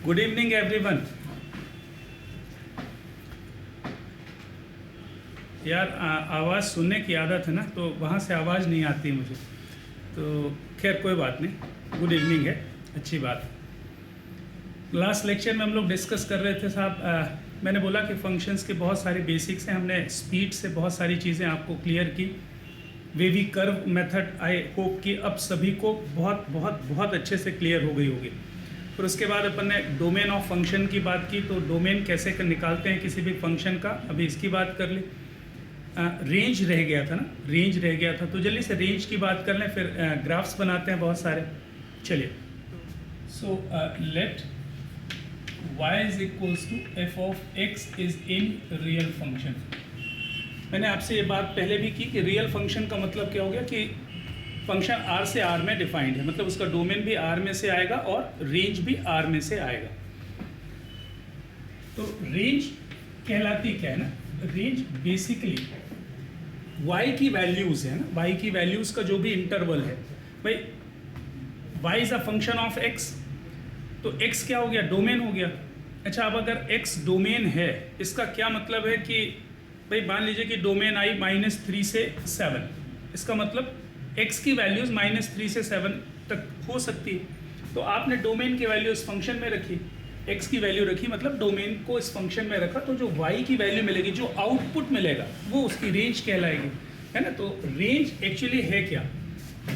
Good evening everyone. यार आवाज़ सुनने की आदत है ना, तो वहाँ से आवाज़ नहीं आती मुझे, तो खैर कोई बात नहीं, गुड इवनिंग है, अच्छी बात। लास्ट लेक्चर में हम लोग डिस्कस कर रहे थे साहब, मैंने बोला कि फंक्शंस के बहुत सारे बेसिक्स हैं, हमने स्पीड से बहुत सारी चीज़ें आपको क्लियर की। Wavy curve method I hope कि अब सभी को बहुत बहुत बहुत अच्छे से क्लियर हो गई होगी। फिर उसके बाद अपन ने डोमेन ऑफ फंक्शन की बात की, तो डोमेन कैसे निकालते हैं किसी भी फंक्शन का, अभी इसकी बात कर ली। रेंज रह गया था ना, रेंज रह गया था, तो जल्दी से रेंज की बात कर लें, फिर ग्राफ्स बनाते हैं बहुत सारे। चलिए, so let y is equals to f of x is in real function. मैंने आपसे ये बात पहले भी की कि रियल फंक्शन का मतलब क्या हो गया कि फंक्शन R से R में डिफाइंड है, मतलब उसका डोमेन भी R में से आएगा और रेंज भी R में से आएगा। तो रेंज कहलाती क्या है ना, रेंज बेसिकली y की वैल्यूज़ है ना, y की वैल्यूज़ का जो भी इंटरवल है, भाई y is a function of x, तो x क्या हो गया, डोमेन हो गया। अच्छा, अब अगर x डोमेन है, इसका क्या मतलब है कि भाई मान लीजिए कि डोमेन आई -3 से 7, इसका मतलब x की वैल्यूज़ -3 से 7 तक हो सकती है। तो आपने डोमेन की वैल्यू इस फंक्शन में रखी, x की वैल्यू रखी, मतलब डोमेन को इस फंक्शन में रखा, तो जो y की वैल्यू मिलेगी, जो आउटपुट मिलेगा, वो उसकी रेंज कहलाएगी, है ना। तो रेंज एक्चुअली है क्या,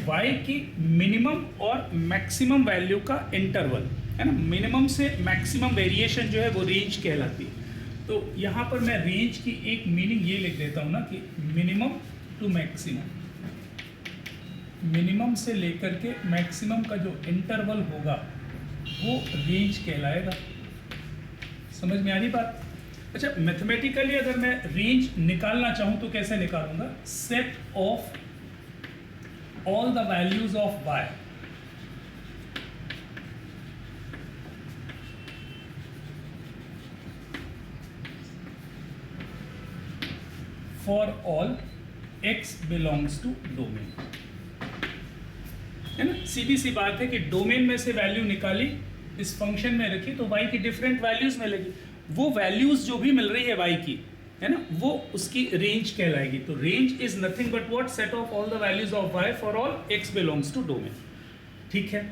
y की मिनिमम और मैक्सिमम वैल्यू का इंटरवल, है ना। मिनिमम से मैक्सिमम वेरिएशन जो है वो रेंज कहलाती है। तो यहाँ पर मैं रेंज की एक मीनिंग ये लिख देता हूँ ना कि मिनिमम टू मैक्सिमम, मिनिमम से लेकर के मैक्सिमम का जो इंटरवल होगा वो रेंज कहलाएगा। समझ में आ रही बात। अच्छा, मैथमेटिकली अगर मैं रेंज निकालना चाहूँ तो कैसे निकालूंगा, set of all the values of y for all x belongs to domain, है ना। सीधी सी बात है कि डोमेन में से वैल्यू निकाली, इस फंक्शन में रखी, तो y की डिफरेंट वैल्यूज मिलेगी। वो वैल्यूज जो भी मिल रही है y की, है ना, वो उसकी रेंज कहलाएगी। तो range is nothing but what, set of all the values of y for all x belongs to domain. ठीक है,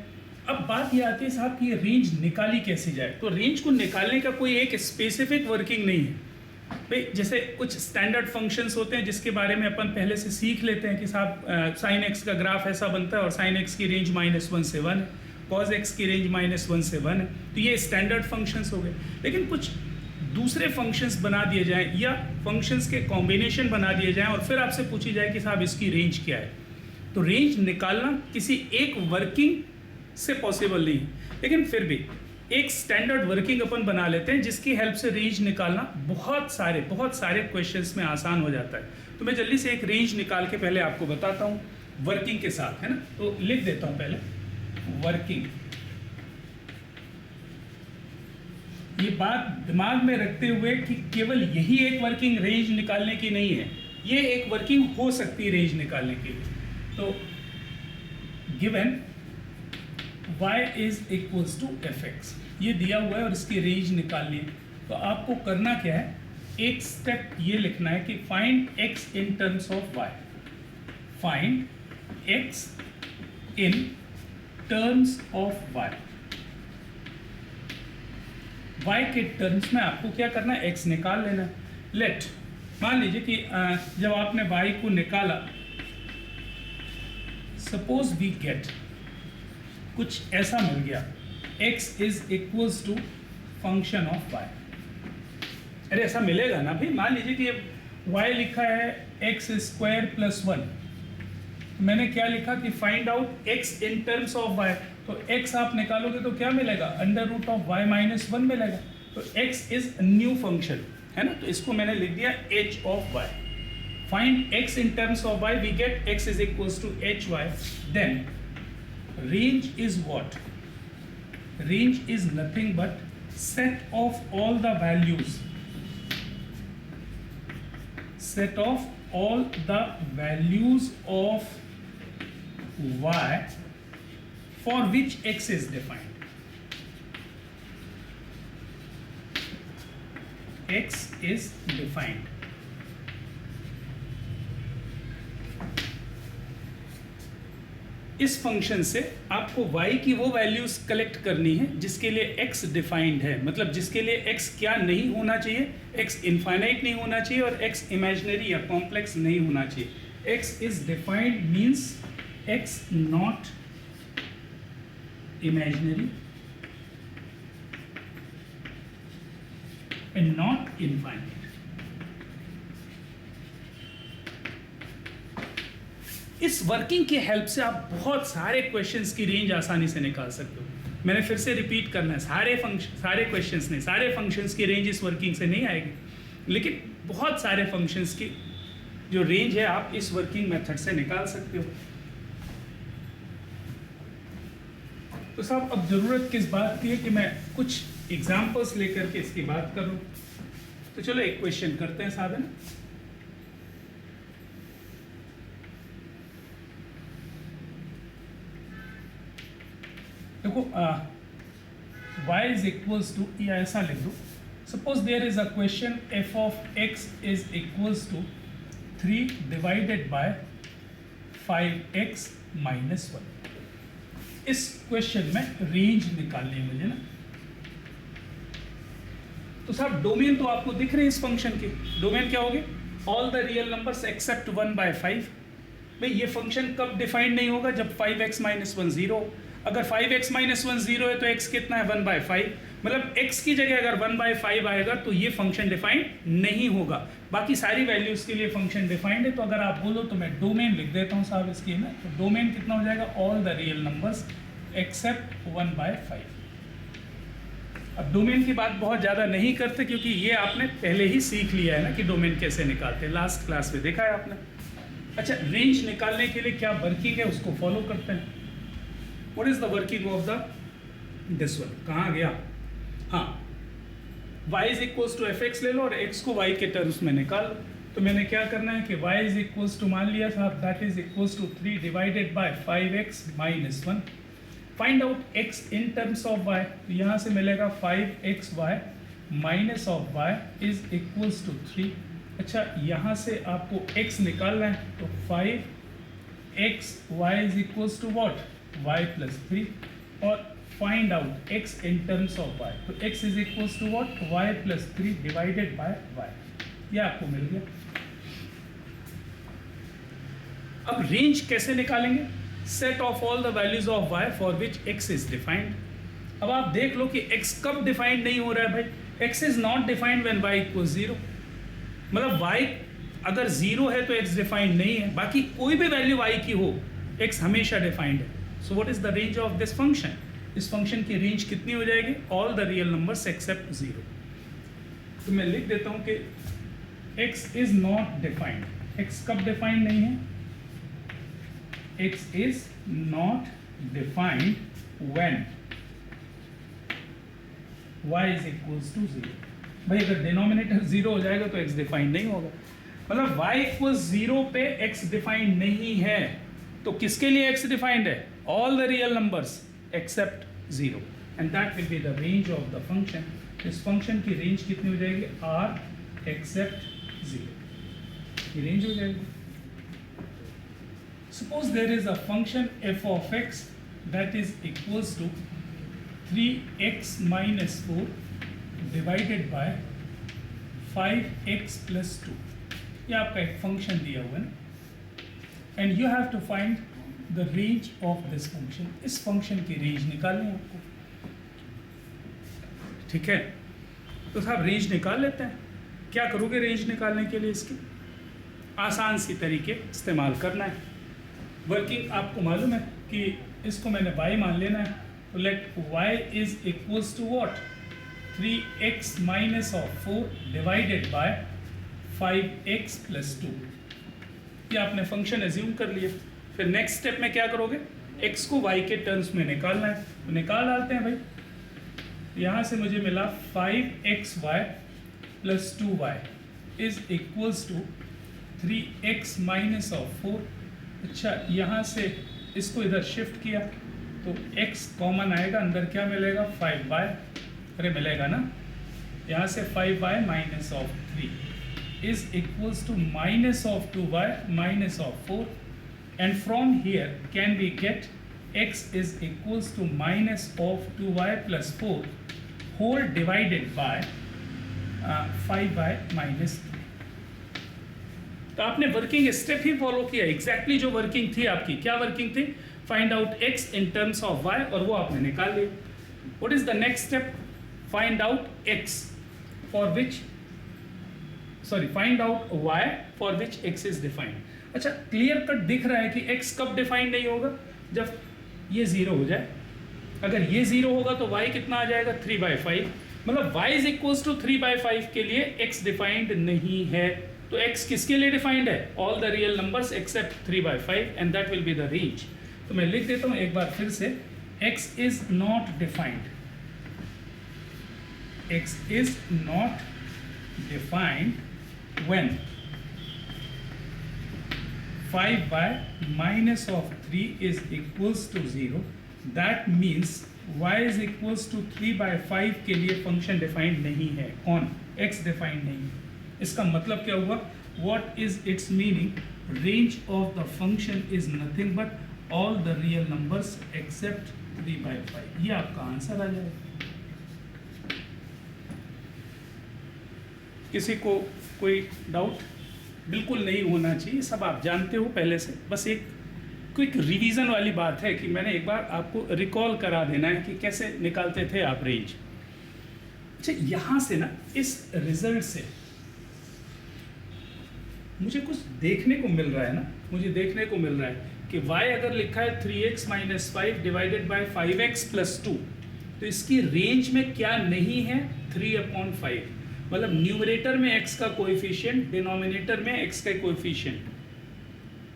अब बात ये आती है साहब कि ये रेंज निकाली कैसे जाए। तो रेंज को निकालने का कोई एक स्पेसिफिक वर्किंग नहीं है भाई। जैसे कुछ स्टैंडर्ड फंक्शंस होते हैं जिसके बारे में अपन पहले से सीख लेते हैं कि साहब साइन एक्स का ग्राफ ऐसा बनता है और साइन एक्स की रेंज -1 से 1 है, कॉज एक्स की रेंज -1 से 1 है, तो ये स्टैंडर्ड फंक्शंस हो गए। लेकिन कुछ दूसरे फंक्शंस बना दिए जाएं या फंक्शंस के कॉम्बिनेशन बना दिए जाएं और फिर आपसे पूछी जाए कि साहब इसकी रेंज क्या है, तो रेंज निकालना किसी एक वर्किंग से पॉसिबल नहीं है। लेकिन फिर भी एक स्टैंडर्ड वर्किंग अपन बना लेते हैं जिसकी हेल्प से रेंज निकालना बहुत सारे क्वेश्चंस में आसान हो जाता है। तो मैं जल्दी से एक रेंज निकाल के पहले आपको बताता हूँ वर्किंग के साथ, है ना। तो लिख देता हूँ पहले वर्किंग। ये बात दिमाग में रखते हुए कि केवल यही एक वर्किंग रेंज निकालने की नहीं है, ये एक वर्किंग हो सकती है रेंज निकालने के लिए। तो given y is equals to fx, ये दिया हुआ है और इसकी रेंज निकालनी है। तो आपको करना क्या है, एक स्टेप ये लिखना है कि find x in terms of y, find x in terms of y। y के टर्म्स में आपको क्या करना है, x निकाल लेना। लेट मान लीजिए कि जब आपने y को निकाला, सपोज वी गेट कुछ ऐसा मिल गया, x is equals to function of y। अरे ऐसा मिलेगा ना भाई, मान लीजिए कि y लिखा है x² + 1, मैंने क्या लिखा कि find out x in terms of y, तो x आप निकालोगे तो क्या मिलेगा, √y - 1 मिलेगा। तो x इज न्यू फंक्शन, है ना, तो इसको मैंने लिख दिया h of y। Find x in terms of y, we get x is equals to hy। Then range is what, range is nothing but set of all the values, set of all the values of y for which x is defined। x is defined. इस function से आपको y की वो values collect करनी है जिसके लिए x defined है, मतलब जिसके लिए x क्या नहीं होना चाहिए, x इनफाइनाइट नहीं होना चाहिए और x इमेजिनरी या कॉम्प्लेक्स नहीं होना चाहिए। x is defined means x not imaginary and not infinite. इस वर्किंग की हेल्प से आप बहुत सारे क्वेश्चंस की रेंज आसानी से निकाल सकते हो। मैंने फिर से रिपीट करना है, सारे क्वेश्चंस नहीं, सारे फंक्शंस की रेंज इस वर्किंग से नहीं आएगी, लेकिन बहुत सारे फंक्शंस की जो रेंज है आप इस वर्किंग मेथड से निकाल सकते हो। तो साहब अब ज़रूरत किस बात की है कि मैं कुछ एग्जाम्पल्स लेकर के इसकी बात करूं। तो चलो एक क्वेश्चन करते हैं साहब, है ना। देखो y इज इक्वल्स टू, या ऐसा लिख दो, suppose there is a question f of x is equals to 3 divided by 5x minus 1। इस क्वेश्चन में रेंज निकालनी है मुझे ना। तो साहब डोमेन तो आपको दिख रहे हैं इस फंक्शन के, डोमेन क्या होगे, all the real numbers accept 1/5। भाई ये फंक्शन कब डिफाइंड नहीं होगा, जब 5x माइनस 1 0। अगर 5x माइनस 1 0 है तो x कितना है 1/5, मतलब x की जगह अगर 1/5 आएगा तो ये फंक्शन डिफाइंड नहीं होगा। बाकी सारी वैल्यूज के लिए फंक्शन डिफाइंड है। तो अगर आप बोलो तो मैं डोमेन लिख देता हूँ साहब इसकी ना। तो डोमेन कितना हो जाएगा, all the real numbers accept 1/5। अब डोमेन की बात बहुत ज़्यादा नहीं करते क्योंकि ये आपने पहले ही सीख लिया है ना कि डोमेन कैसे निकालते हैं, लास्ट क्लास में देखा है आपने। अच्छा, रेंज निकालने के लिए क्या वर्किंग है उसको फॉलो करते हैं। What is the working of the this one, कहाँ गया, हाँ, y is equals to fx ले लो और x को y के टर्म्स में निकाल लो। तो मैंने क्या करना है कि y इज इक्वल्स टू मान लिया था, that is equals to 3 divided by 5x minus 1। Find out x in terms of y, तो यहाँ से मिलेगा 5xy minus of y is equals to 3। अच्छा, यहाँ से आपको x निकालना है तो 5xy is equals to what, y plus 3, और find out x in terms of y, तो x is equals to what, y plus 3 divided by y। ये आपको मिल गया। अब रेंज कैसे निकालेंगे, set of all the values of y for which x is defined. अब आप देख लो कि x कब डिफाइंड नहीं हो रहा है भाई, x is not defined when y equals 0, मतलब y अगर 0 है तो x डिफाइंड नहीं है, बाकी कोई भी वैल्यू y की हो x हमेशा डिफाइंड है। सो what is the range of this function, इस फंक्शन की रेंज कितनी हो जाएगी, all the real numbers accept 0। तो मैं लिख देता हूं कि x is not defined, x कब डिफाइंड नहीं है, x is not defined when y is equals to 0। भाई अगर डिनोमिनेटर 0 हो जाएगा तो x डिफाइंड नहीं होगा, मतलब y इक्वल्स 0 पे x डिफाइंड नहीं है। तो किसके लिए x डिफाइंड है, all the real numbers accept 0, and that will be the range of the function. इस फंक्शन की रेंज कितनी हो जाएगी, r एक्सेप्ट 0, ये रेंज हो जाएगी। Suppose there is a function f of x that is equals to 3x minus 4 divided by 5x plus 2। ये आपका एक फंक्शन दिया हुआ है and you have to find the range of this function. इस फंक्शन की रेंज निकालनी है आपको, ठीक है। तो साहब रेंज निकाल लेते हैं। क्या करोगे रेंज निकालने के लिए, इसकी आसान सी तरीके इस्तेमाल करना है। वर्किंग आपको मालूम है कि इसको मैंने y मान लेना है, तो let y is equals to what, 3x minus of 4 divided by 5x plus 2। ये आपने फंक्शन एज्यूम कर लिया। फिर नेक्स्ट स्टेप में क्या करोगे, x को y के टर्म्स में निकालना है, तो निकाल डालते हैं भाई। यहाँ से मुझे मिला 5xy plus 2y is equals to 3x minus of 4। अच्छा, यहाँ से इसको इधर शिफ्ट किया तो x कॉमन आएगा, अंदर क्या मिलेगा 5y, अरे मिलेगा ना, यहाँ से 5y minus of 3 is equals to minus of 2y minus of 4 and from here can we get x is equals to minus of 2y plus 4 whole divided by 5y minus 3. तो आपने working step ही follow किया, exactly जो working थी आपकी, क्या working थी? Find out x in terms of y, और वो आपने निकाल लिया. What is the next step? Find out x for which, sorry, find out y for which x is defined. अच्छा, क्लियर कट दिख रहा है कि x कब डिफाइंड नहीं होगा? जब ये 0 हो जाए. अगर ये 0 होगा तो y कितना आ जाएगा? 3/5. मतलब y इज इक्वल्स टू 3/5 के लिए x डिफाइंड नहीं है. तो x किसके लिए डिफाइंड है? All the real numbers accept 3/5, and that will be the range. तो मैं लिख देता हूं एक बार फिर से, x is not defined. x is not defined when 5y minus of 3 is equals to 0. That means y is equals to 3/5 के लिए फंक्शन डिफाइंड नहीं है. कौन? x डिफाइंड नहीं है. इसका मतलब क्या हुआ? What is its meaning? Range of the function is nothing but all the real numbers except 3/5. ये आपका आंसर आ जाएगा. किसी को कोई डाउट? बिल्कुल नहीं होना चाहिए, सब आप जानते हो पहले से. बस एक क्विक रिवीजन वाली बात है कि मैंने एक बार आपको रिकॉल करा देना है कि कैसे निकालते थे आप रेंज. अच्छा, यहाँ से ना, इस रिजल्ट से मुझे कुछ देखने को मिल रहा है ना, मुझे देखने को मिल रहा है कि y अगर लिखा है 3x minus 5 divided by 5x plus 2, तो इसकी रेंज में क्या नहीं है? 3/5. मतलब न्यूमरेटर में x का कोएफिशिएंट, डिनोमिनेटर में x का कोएफिशिएंट.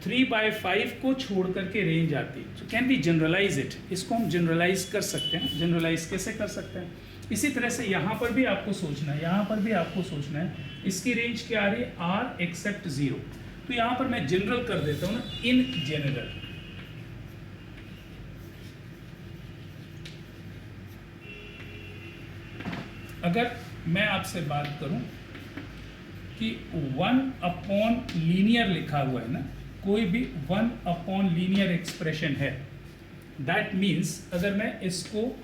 3/5 को छोड़ करके रेंज आती है. तो कैन वी जनरलाइज इट? इसको हम जनरलाइज कर सकते हैं. जनरलाइज कैसे कर सकते हैं? इसी तरह से यहाँ पर भी आपको सोचना है, यहाँ पर भी आपको सोचना है, इसकी रेंज क्या आ रही है? r except 0. तो यहाँ पर मैं जनरल कर देता हूँ ना, इन जनरल. अगर मैं आपसे बात करूं कि 1/लीनियर लिखा हुआ है ना, कोई भी 1/लीनियर एक्सप्रेशन है, दैट मीन्स अगर मैं इसको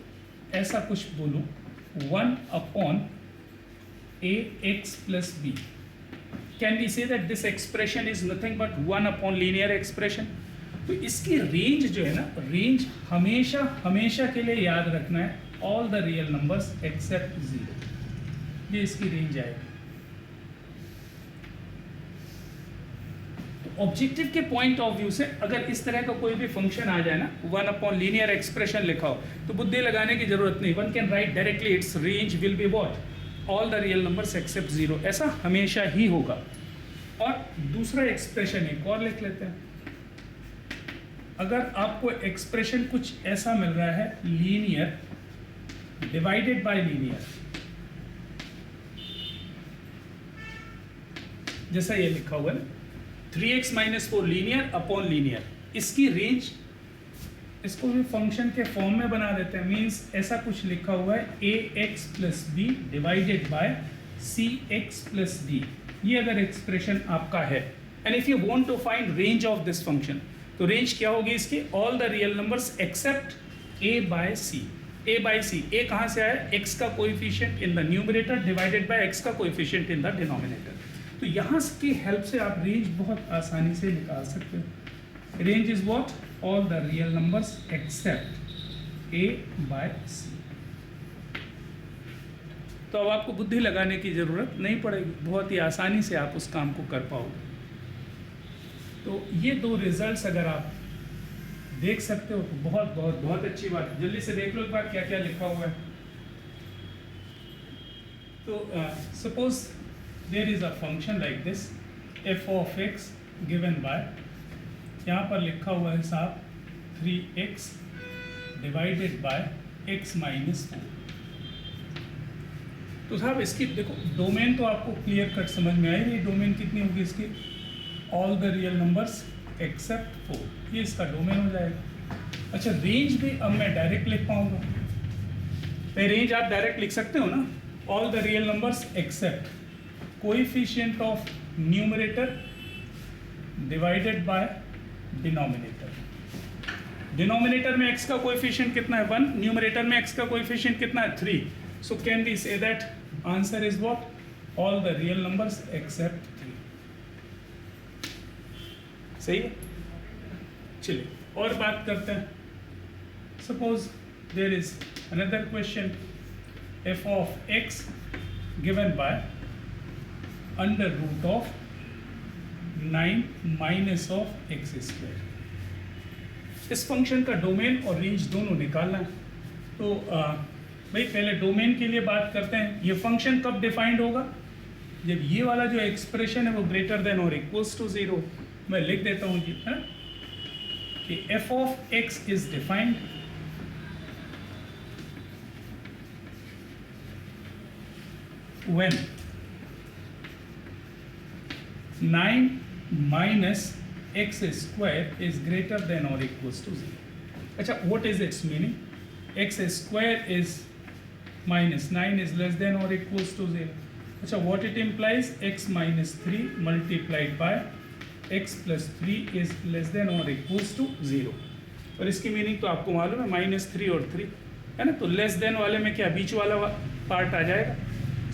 ऐसा कुछ बोलूं, 1/ax plus b, can we say that this expression is nothing but one by linear expression. तो इसकी रेंज जो है ना, रेंज हमेशा हमेशा के लिए याद रखना है, all the real numbers accept 0. ये इसकी रेंज आएगी. तो ऑब्जेक्टिव के पॉइंट ऑफ व्यू से अगर इस तरह का कोई भी फंक्शन आ जाए ना, 1/लीनियर एक्सप्रेशन लिखा हो, तो बुद्धि लगाने की जरूरत नहीं. One can write directly it's range will be what? All the real numbers accept 0. ऐसा हमेशा ही होगा. और दूसरा एक्सप्रेशन एक और लिख लेते हैं. अगर आपको एक्सप्रेशन कुछ ऐसा मिल रहा है, लीनियर डिवाइडेड बाय लीनियर, जैसा ये लिखा हुआ है 3x minus 4 linear upon linear, इसकी रेंज, इसको भी फंक्शन के फॉर्म में बना देते हैं. मींस ऐसा कुछ लिखा हुआ है ax plus b divided by cx plus d. ये अगर एक्सप्रेशन आपका है, and if you want to find range of this function, तो रेंज क्या होगी इसकी? All the real numbers except a by c. a by c, a कहाँ से आया? x का coefficient in the numerator divided by x का coefficient in the denominator. तो यहाँ की हेल्प से आप रेंज बहुत आसानी से निकाल सकते हो. Range is what? All the real numbers except a by c. तो अब आपको बुद्धि लगाने की जरूरत नहीं पड़ेगी, बहुत ही आसानी से आप उस काम को कर पाओगे. तो ये दो रिजल्ट्स अगर आप देख सकते हो तो बहुत बहुत बहुत अच्छी बात है. जल्दी से देख लो एक बार क्या क्या लिखा हुआ है. तो suppose there is a function like this, f of x given by, यहाँ पर लिखा हुआ है साहब 3x divided by x minus 4. तो साहब इसकी देखो डोमेन तो आपको क्लियर कट समझ में आई. ये डोमेन कितनी होगी इसकी? All the real numbers accept 4. ये इसका डोमेन हो जाएगा. अच्छा, रेंज भी अब मैं डायरेक्ट लिख पाऊंगा. रेंज आप डायरेक्ट लिख सकते हो ना, all the real numbers except coefficient of numerator divided by denominator. Denominator में x का कोएफिशिएंट कितना है 1, न्यूमरेटर में x का कोएफिशिएंट कितना है 3. So can we say that answer is what all the real numbers except 3. सही है. चलिए और बात करते हैं. Suppose there is another question f of x given by under root of 9 minus of x square. इस फंक्शन का domain और रेंज दोनों निकालना है. तो भाई पहले डोमेन के लिए बात करते हैं. ये फंक्शन कब डिफाइंड होगा? जब ये वाला जो एक्सप्रेशन है वो ग्रेटर देन और इक्वल्स टू 0. मैं लिख देता हूँ जी, है कि f of x is defined when 9 minus x square is greater than or equals to 0. अच्छा, what is its meaning? X square is minus 9 is less than or equals to 0. अच्छा, what it implies? X minus 3 multiplied by x plus 3 is less than or equals to 0. और इसकी meaning तो आपको मालूम है, -3 और 3 है ना. तो लेस देन वाले में क्या बीच वाला पार्ट आ जाएगा.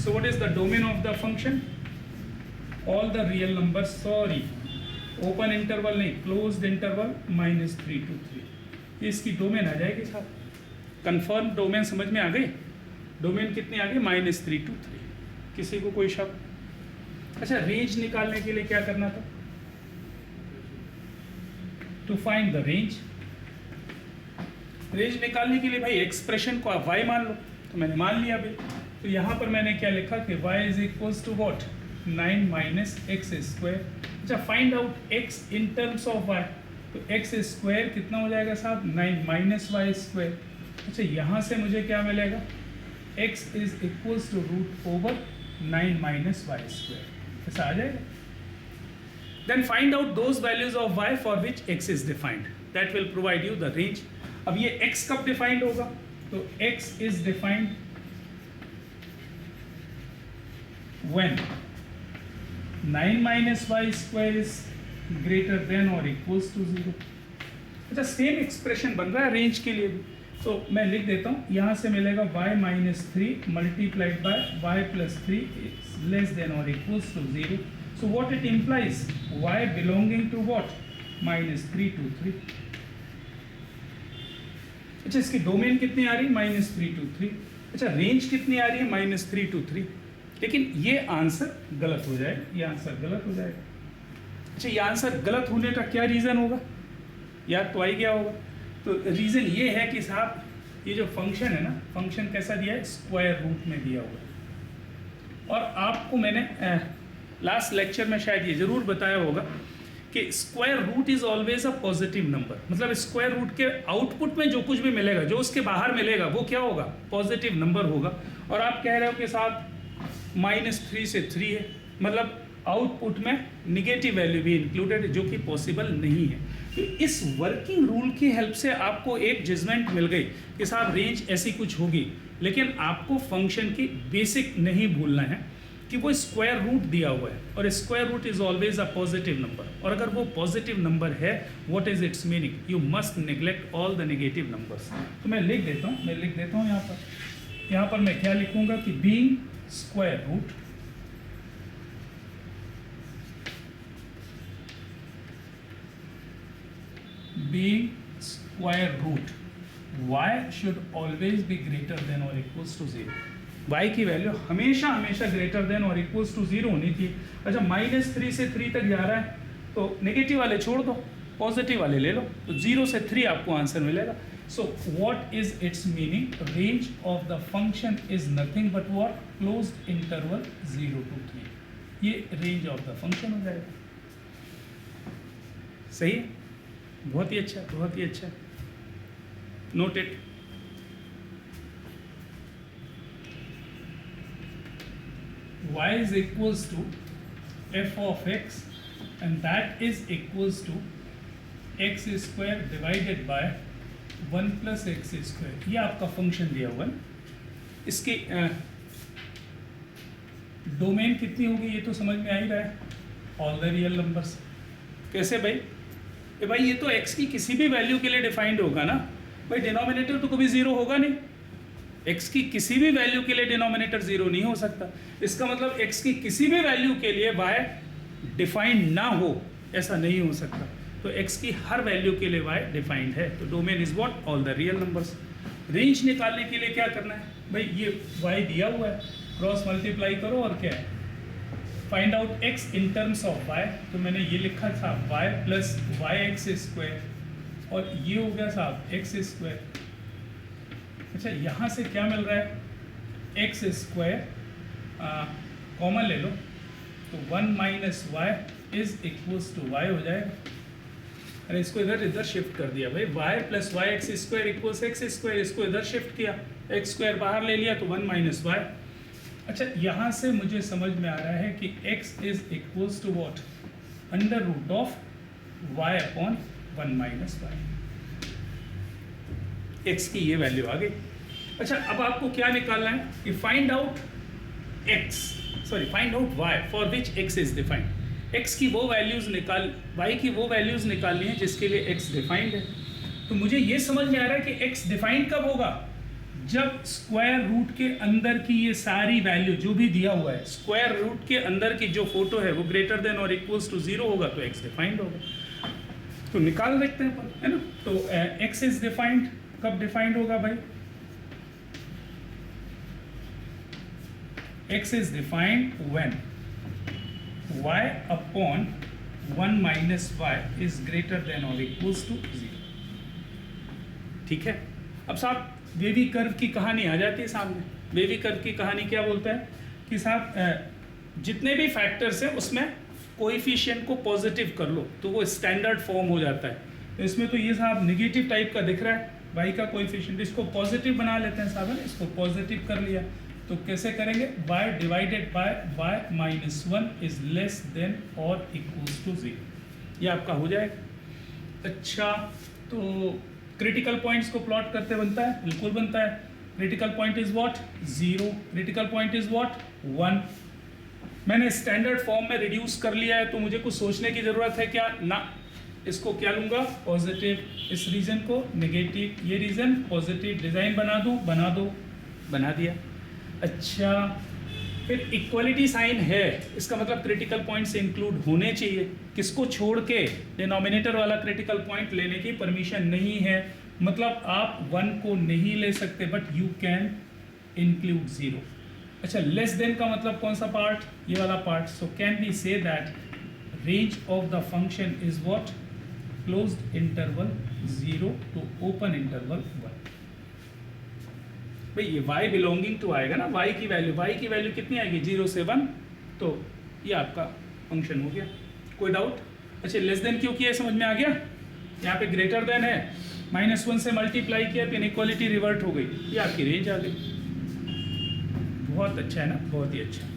सो what is the domain of the function? All the real number, sorry open interval नहीं, क्लोज्ड इंटरवल -3 to 3. इसकी डोमेन आ जाएगी साहब. कंफर्म डोमेन समझ में आ गई. डोमेन कितनी आ गई? -3 to 3. किसी को कोई शक? अच्छा, रेंज निकालने के लिए क्या करना था? To find the range. Range निकालने के लिए भाई एक्सप्रेशन को आप y मान लो. तो मैंने मान लिया भाई. तो यहाँ पर मैंने क्या लिखा कि y is equals to what 9 minus x square. अच्छा, find out x in terms of y. तो x स्क्वायर कितना हो जाएगा साहब? 9 minus y स्क्वायर. अच्छा, यहाँ से मुझे क्या मिलेगा? x is equals to root over 9 minus y square. ऐसा आ जाएगा. Then find out those values of y for which x is defined. That will provide you the range. अब ये x कब डिफाइंड होगा? तो x is defined when 9 minus y square is greater than or equals to 0. अच्छा, same expression बन रहा है range के लिए भी. तो मैं लिख देता हूँ, यहाँ से मिलेगा y minus 3 multiplied by y plus 3 is less than or equals to 0. So what it implies? y belonging to what? -3 to 3. अच्छा, इसकी डोमेन कितनी आ रही है? -3 to 3. अच्छा, रेंज कितनी आ रही है? -3 to 3. लेकिन ये आंसर गलत हो जाएगा. ये आंसर गलत हो जाएगा. अच्छा, ये आंसर गलत होने का क्या रीज़न होगा? याद तो आ ही गया होगा. तो रीज़न ये है कि साहब ये जो फंक्शन है ना, फंक्शन कैसा दिया है? स्क्वायर रूट में दिया हुआ है. और आपको मैंने लास्ट लेक्चर में शायद ये ज़रूर बताया होगा कि square root is always a positive number. मतलब स्क्वायर रूट के आउटपुट में जो कुछ भी मिलेगा, जो उसके बाहर मिलेगा, वो क्या होगा? पॉजिटिव नंबर होगा. और आप कह रहे हो कि साहब -3 से 3 है, मतलब आउटपुट में निगेटिव वैल्यू भी इंक्लूडेड है, जो कि पॉसिबल नहीं है. तो इस वर्किंग रूल की हेल्प से आपको एक जजमेंट मिल गई कि साहब रेंज ऐसी कुछ होगी. लेकिन आपको फंक्शन की बेसिक नहीं भूलना है कि वो स्क्वायर रूट दिया हुआ है, और square root is always a positive number. और अगर वो पॉजिटिव नंबर है, what is its meaning? You must neglect all the negative numbers. तो मैं लिख देता हूँ, यहाँ पर मैं क्या लिखूंगा कि being square root y should always be greater than or equals to 0. y की वैल्यू हमेशा ग्रेटर देन और इक्वल्स टू 0 होनी थी. अच्छा, -3 से 3 तक जा रहा है, तो नेगेटिव वाले छोड़ दो, पॉजिटिव वाले ले लो. तो 0 से 3 आपको आंसर मिलेगा. So what is its meaning? Range of the function is nothing but what? Closed interval 0 to 3. ये range of the function हो जाएगा. सही है? बहुत ही अच्छा, बहुत ही अच्छा. Note it. Y is equals to f of x and that is equals to x square divided by 1 plus x square. ये आपका फंक्शन दिया हुआ है. इसकी डोमेन कितनी होगी ये तो समझ में आ ही रहा है, ऑल द रियल नंबर्स। कैसे भाई? भाई ये तो x की किसी भी वैल्यू के लिए डिफाइंड होगा ना भाई, डिनोमिनेटर तो कभी जीरो होगा नहीं, x की किसी भी वैल्यू के लिए डिनोमिनेटर जीरो नहीं हो सकता। इसका मतलब x की किसी भी वैल्यू के लिए y डिफाइंड ना हो ऐसा नहीं हो सकता। तो x की हर वैल्यू के लिए y डिफाइंड है। तो domain is what? All the real numbers. Range निकालने के लिए क्या करना है भाई? ये y दिया हुआ है, क्रॉस मल्टीप्लाई करो और क्या है, find out x in terms of y। तो मैंने ये लिखा था y plus y x square, और ये हो गया साहब एक्स स्क्वायर। अच्छा, यहाँ से क्या मिल रहा है? एक्स स्क्वायर कॉमन ले लो तो 1 minus y is equals to y हो जाएगा। अरे इसको इधर शिफ्ट कर दिया भाई, y plus y x square equals x square, इसको इधर शिफ्ट किया, एक्स स्क्वायर बाहर ले लिया तो 1 माइनस वाई। अच्छा, यहाँ से मुझे समझ में आ रहा है कि x is equals to what? Under root of y upon 1 minus y. x की ये वैल्यू आ गई। अच्छा, अब आपको क्या निकालना है कि find out y for which x is defined. x की वो वैल्यूज y की वो वैल्यूज निकालनी है जिसके लिए x डिफाइंड है। तो मुझे ये समझ में आ रहा है कि x डिफाइंड कब होगा? जब स्क्वायर रूट के अंदर की ये सारी वैल्यू जो भी दिया हुआ है, स्क्वायर रूट के अंदर की जो फोटो है वो ग्रेटर देन और इक्वल्स टू 0 होगा तो x डिफाइंड होगा। तो निकाल देखते हैं अपन, है ना। तो x इज डिफाइंड, कब डिफाइंड होगा भाई? x is defined when y upon 1 minus y is greater than और इक्वल्स टू 0। ठीक है। अब साहब वेवी कर्व की कहानी आ जाती है सामने। वेवी कर्व की कहानी क्या बोलता है कि साहब जितने भी फैक्टर्स हैं उसमें कोएफिशिएंट को पॉजिटिव कर लो तो वो स्टैंडर्ड फॉर्म हो जाता है। तो इसमें तो ये साहब नेगेटिव टाइप का दिख रहा है y का कोएफिशिएंट, इसको पॉजिटिव बना लेते हैं साहब, है ना। इसको पॉजिटिव कर लिया तो कैसे करेंगे? y divided by y minus 1 is less than और इक्वल्स टू 0। ये आपका हो जाएगा। अच्छा, तो क्रिटिकल पॉइंट्स को प्लॉट करते बनता है? बिल्कुल बनता है। Critical point is what? 0। Critical point is what? 1। मैंने स्टैंडर्ड फॉर्म में रिड्यूस कर लिया है तो मुझे कुछ सोचने की जरूरत है क्या? ना। इसको क्या लूंगा? पॉजिटिव। इस रीजन को नेगेटिव, ये रीजन पॉजिटिव। डिजाइन बना दूं? बना दो, बना दिया। अच्छा, फिर इक्वलिटी साइन है, इसका मतलब क्रिटिकल पॉइंट से इंक्लूड होने चाहिए। किसको छोड़ के? डिनोमिनेटर वाला क्रिटिकल पॉइंट लेने की परमिशन नहीं है। मतलब आप 1 को नहीं ले सकते, बट यू कैन इंक्लूड 0। अच्छा, लेस देन का मतलब कौन सा पार्ट? ये वाला part. So can we say that range of the function is what? Closed interval 0 to open interval 1। भाई ये y बिलोंगिंग टू आएगा ना, y की वैल्यू कितनी आएगी? 0 से 1। तो ये आपका फंक्शन हो गया। कोई डाउट? अच्छा, लेस देन क्यों किया समझ में आ गया? यहाँ पे ग्रेटर देन है, -1 से मल्टीप्लाई किया तो इनइक्वालिटी रिवर्ट हो गई, ये आपकी रेंज आ गई। बहुत अच्छा है ना, बहुत ही अच्छा।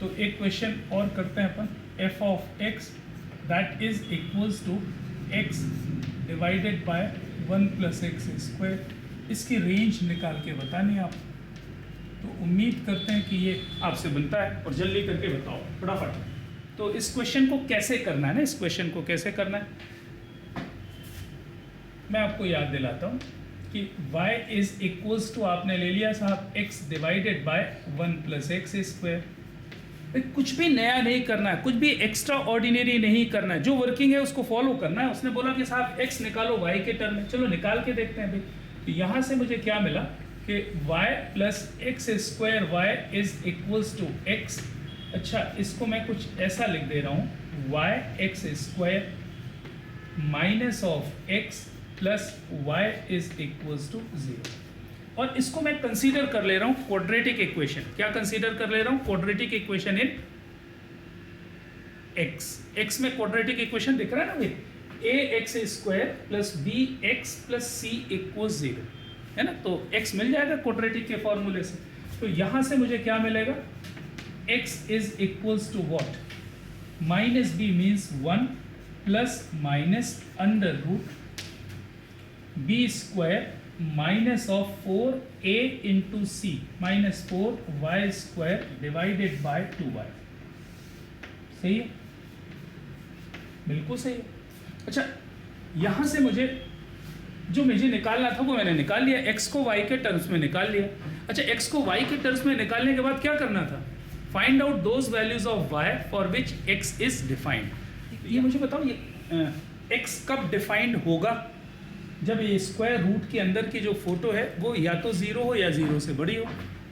तो एक क्वेश्चन और करते हैं अपन। f of x that is equals to x divided by 1 plus x square, इसकी रेंज निकाल के बतानी आप। तो उम्मीद करते हैं कि ये आपसे बनता है और जल्दी करके बताओ फटाफट। तो इस क्वेश्चन को कैसे करना है ना, इस क्वेश्चन को कैसे करना है मैं आपको याद दिलाता हूँ कि y इज इक्वल्स टू आपने ले लिया साहब x divided by 1 plus x square. कुछ भी नया नहीं करना है, कुछ भी एक्स्ट्रा ऑर्डिनरी नहीं करना है, जो वर्किंग है उसको फॉलो करना है। उसने बोला कि साहब x निकालो y के टर्म में, चलो निकाल के देखते हैं भाई। तो यहाँ से मुझे क्या मिला कि y plus x square y is equals to x। अच्छा, इसको मैं कुछ ऐसा लिख दे रहा हूँ, y x square minus of x plus y is equals to 0। और इसको मैं कंसीडर कर ले रहा हूँ क्वाड्रेटिक इक्वेशन। क्या कंसीडर कर ले रहा हूँ? क्वाड्रेटिक इक्वेशन इन x में क्वाड्रेटिक इक्वेशन दिख रहा है ना भाई, ax square plus bx plus c equals 0, है ना। तो x मिल जाएगा क्वाड्रेटिक के फॉर्मूले से। तो यहाँ से मुझे क्या मिलेगा? x is equals to what? Minus b means 1 plus minus under root b square minus of 4a into c minus 4y² divided by 2y। सही है, बिल्कुल सही है। अच्छा, यहां से मुझे निकालना था वो मैंने निकाल लिया, x को y के टर्म्स में निकाल लिया। अच्छा, x को y के टर्म्स में निकालने के बाद क्या करना था? Find out those values of y for which x is defined. ये मुझे बताओ, ये x कब डिफाइंड होगा? जब ये स्क्वायर रूट के अंदर की जो फोटो है वो या तो 0 हो या 0 से बड़ी हो,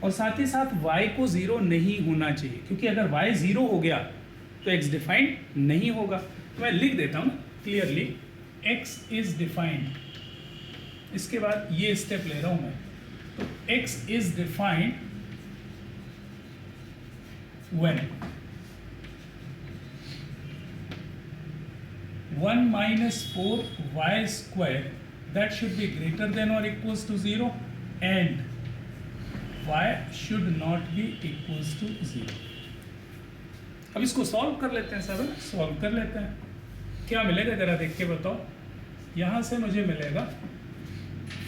और साथ ही साथ y को 0 नहीं होना चाहिए, क्योंकि अगर y 0 हो गया तो x डिफाइंड नहीं होगा। तो मैं लिख देता हूँ क्लियरली, x इज डिफाइंड। इसके बाद ये स्टेप ले रहा हूं मैं, तो x is defined when 1 minus 4y² that should be greater than or equals to 0 and y should not be equals to 0। अब इसको सॉल्व कर लेते हैं सब, सॉल्व कर लेते हैं। क्या मिलेगा जरा देख के बताओ। यहां से मुझे मिलेगा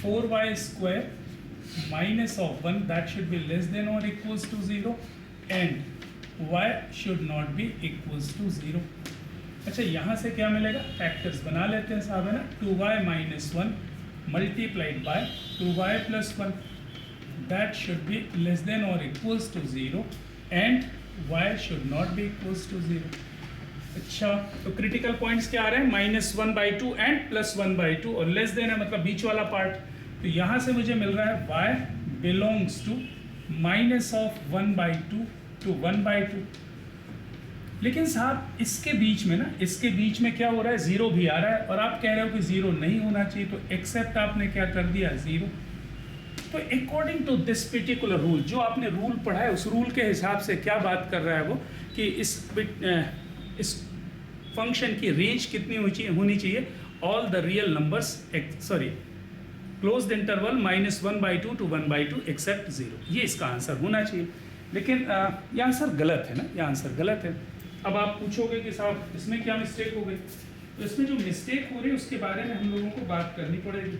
4y² minus of 1 that should be less than or equals to 0 and y should not be equals to 0। अच्छा, यहाँ से क्या मिलेगा? फैक्टर्स बना लेते हैं साहब, है ना। 2y minus 1 multiplied by 2y plus 1 that should be less than or equals to 0 and y should not be equals to 0। अच्छा, तो क्रिटिकल पॉइंट्स क्या आ रहे हैं? -1/2 एंड +1/2, और लेस देन है मतलब बीच वाला पार्ट। तो यहाँ से मुझे मिल रहा है y belongs to -1/2 to 1/2। लेकिन साहब इसके बीच में ना, इसके बीच में क्या हो रहा है? 0 भी आ रहा है, और आप कह रहे हो कि 0 नहीं होना चाहिए, तो एक्सेप्ट आपने क्या कर दिया? 0। तो according to this particular rule, जो आपने रूल पढ़ा है उस रूल के हिसाब से क्या बात कर रहा है वो, कि इस फंक्शन की रेंज कितनी होनी चाहिए? All the real numbers, sorry, closed interval -1/2 to 1/2 except 0। ये इसका आंसर होना चाहिए। लेकिन ये आंसर गलत है ना, ये आंसर गलत है। अब आप पूछोगे कि साहब इसमें क्या मिस्टेक हो गई? तो इसमें जो मिस्टेक हो रही है उसके बारे में हम लोगों को बात करनी पड़ेगी।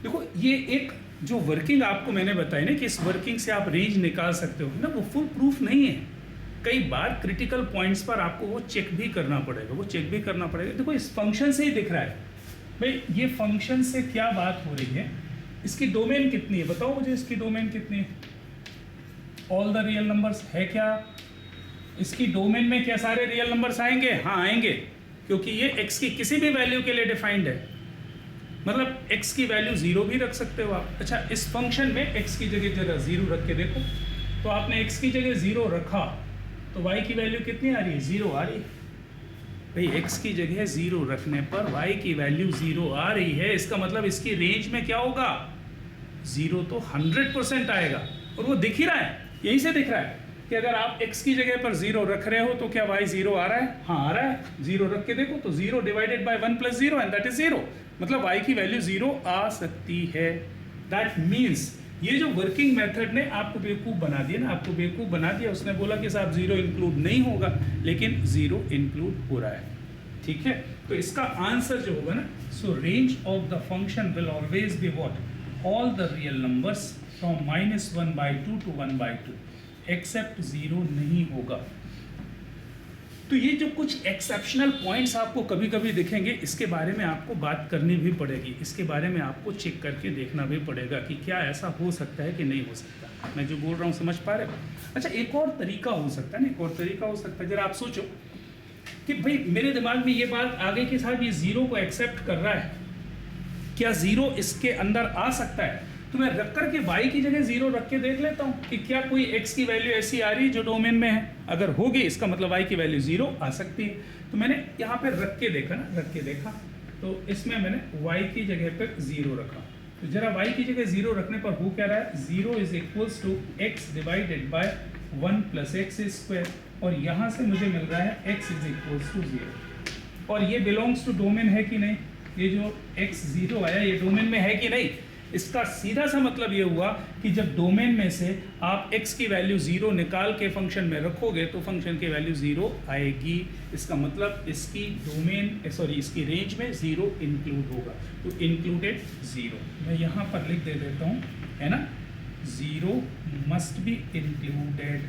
देखो, ये एक जो वर्किंग आपको मैंने बताई ना, कि इस वर्किंग से आप रेंज निकाल सकते हो ना, वो फुल प्रूफ नहीं है। कई बार क्रिटिकल पॉइंट्स पर आपको वो चेक भी करना पड़ेगा, वो चेक भी करना पड़ेगा। देखो, इस फंक्शन से ही दिख रहा है भाई, ये फंक्शन से क्या बात हो रही है। इसकी डोमेन कितनी है? बताओ मुझे, इसकी डोमेन कितनी है? ऑल द रियल नंबर्स है क्या? इसकी डोमेन में क्या सारे रियल नंबर्स आएंगे? हाँ आएंगे, क्योंकि ये x की किसी भी वैल्यू के लिए डिफाइंड है। मतलब x की वैल्यू 0 भी रख सकते हो आप। अच्छा, इस फंक्शन में x की जगह जरा 0 रख के देखो, तो आपने x की जगह 0 रखा तो y की वैल्यू कितनी आ रही है? 0 आ रही है। भाई x की जगह 0 रखने पर y की वैल्यू 0 आ रही है, इसका मतलब इसकी रेंज में क्या होगा? 0 तो 100% आएगा, और वो दिख ही रहा है, यहीं से दिख रहा है कि अगर आप x की जगह पर 0 रख रहे हो तो क्या y 0 आ रहा है? हाँ आ रहा है। 0 रख के देखो तो 0 divided by 1 + 0 and that is 0। मतलब y की वैल्यू 0 आ सकती है। दैट मीन्स ये जो वर्किंग मेथड ने आपको बेवकूफ़ बना दिया ना, आपको बेवकूफ़ बना दिया। उसने बोला कि साहब 0 इंक्लूड नहीं होगा, लेकिन 0 इंक्लूड हो रहा है। ठीक है, तो इसका आंसर जो होगा ना, so range of the function will always be what? All the real numbers from -1/2 to 1/2 except 0 नहीं होगा। तो ये जो कुछ एक्सेप्शनल पॉइंट्स आपको कभी कभी दिखेंगे, इसके बारे में आपको बात करनी भी पड़ेगी, इसके बारे में आपको चेक करके देखना भी पड़ेगा कि क्या ऐसा हो सकता है कि नहीं हो सकता। मैं जो बोल रहा हूँ समझ पा रहे हो? अच्छा, एक और तरीका हो सकता है ना, एक और तरीका हो सकता है। जरा आप सोचो कि भाई मेरे दिमाग में ये बात आ गई कि साहब ये 0 को एक्सेप्ट कर रहा है, क्या 0 इसके अंदर आ सकता है? तो मैं रख कर के y की जगह 0 रख के देख लेता हूँ कि क्या कोई x की वैल्यू ऐसी आ रही है जो डोमेन में है। अगर होगी इसका मतलब y की वैल्यू 0 आ सकती है। तो मैंने यहाँ पे रख के देखा ना, रख के देखा, तो इसमें मैंने y की जगह पर 0 रखा। तो जरा y की जगह 0 रखने पर हो क्या रहा है? 0 is equals to x divided by 1 + x², और यहाँ से मुझे मिल रहा है x इज इक्वल्स टू 0। और ये बिलोंग्स टू डोमेन है कि नहीं? ये जो x 0 आया ये डोमेन में है कि नहीं? इसका सीधा सा मतलब ये हुआ कि जब डोमेन में से आप x की वैल्यू 0 निकाल के फंक्शन में रखोगे तो फंक्शन की वैल्यू 0 आएगी। इसका मतलब इसकी इसकी रेंज में 0 इंक्लूड होगा, तो इंक्लूडेड 0 मैं यहाँ पर लिख दे देता हूँ, है ना, 0 मस्ट बी इंक्लूडेड।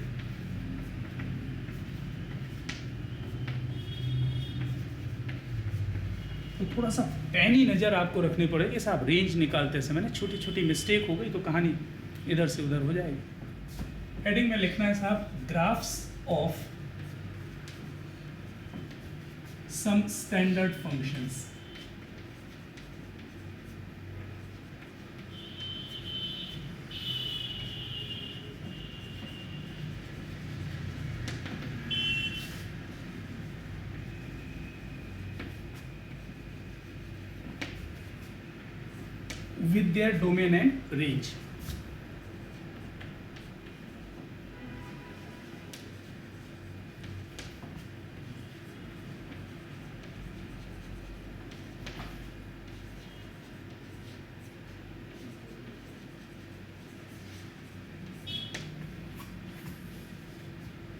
तो थोड़ा सा पैनी नज़र आपको रखनी पड़ेगी साहब, रेंज निकालते समय ना छोटी छोटी मिस्टेक हो गई तो कहानी इधर से उधर हो जाएगी। हेडिंग में लिखना है साहब, graphs of some standard functions. with their domain and range।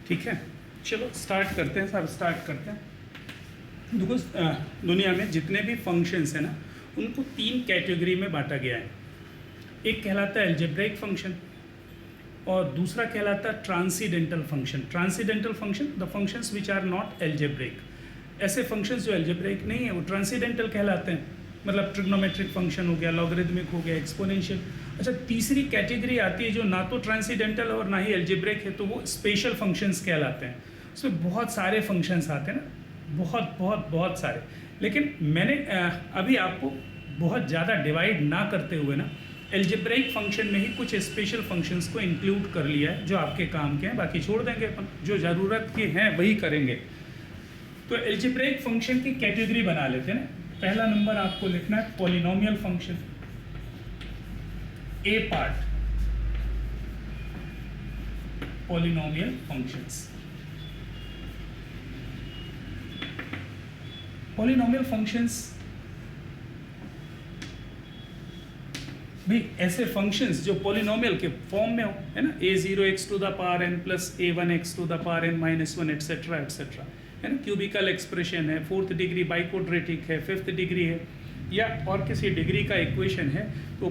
ठीक है, चलो स्टार्ट करते हैं साहब, स्टार्ट करते हैं। देखो दुनिया में जितने भी फंक्शंस हैं ना उनको 3 कैटेगरी में बांटा गया है। एक कहलाता है एल्जेब्रिक फंक्शन और दूसरा कहलाता है transcendental function. Transcendental function the functions which are not algebraic. ऐसे फंक्शंस जो एल्जेब्रिक नहीं है वो ट्रांसीडेंटल कहलाते हैं, मतलब ट्रिग्नोमेट्रिक फंक्शन हो गया, लॉगरिदमिक हो गया, एक्सपोनेंशियल। अच्छा, तीसरी कैटेगरी आती है जो ना तो ट्रांसीडेंटल और ना ही एल्जेब्रिक है, तो वो स्पेशल फंक्शंस कहलाते हैं। उसमें बहुत सारे फंक्शंस आते हैं ना, बहुत सारे। लेकिन मैंने अभी आपको बहुत ज़्यादा डिवाइड ना करते हुए ना एल्जेब्रिक फंक्शन में ही कुछ स्पेशल फंक्शंस को इंक्लूड कर लिया है जो आपके काम के हैं, बाकी छोड़ देंगे अपन, जो ज़रूरत के हैं वही करेंगे। तो एल्जेब्रिक फंक्शन की कैटेगरी बना लेते हैं ना। पहला नंबर आपको लिखना है polynomial function, a part polynomial functions. Polynomial functions भाई ऐसे फंक्शंस जो पॉलिनोमियल के फॉर्म में हो, है ना, a0x⁴n plus a1x⁴n -1 etcetera etcetera, है ना, क्यूबिकल एक्सप्रेशन है, 4th डिग्री बाइक्वाड्रेटिक है, 5th डिग्री है, या और किसी डिग्री का इक्वेशन है, तो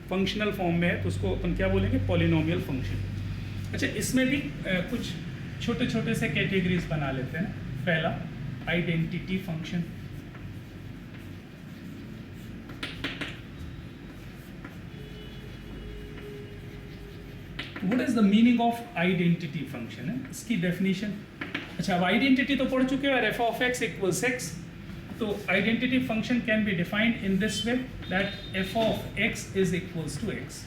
फंक्शनल फॉर्म में है तो उसको अपन क्या बोलेंगे, पॉलिनोमियल फंक्शन। अच्छा, इसमें भी कुछ छोटे छोटे से कैटेगरीज बना लेते हैं ना। पहला identity function, what is the meaning of identity function है, इसकी डेफिनेशन। अच्छा, अब आइडेंटिटी तो पढ़ चुके हो, f of x = x, तो identity function can be defined in this way that f of x = x।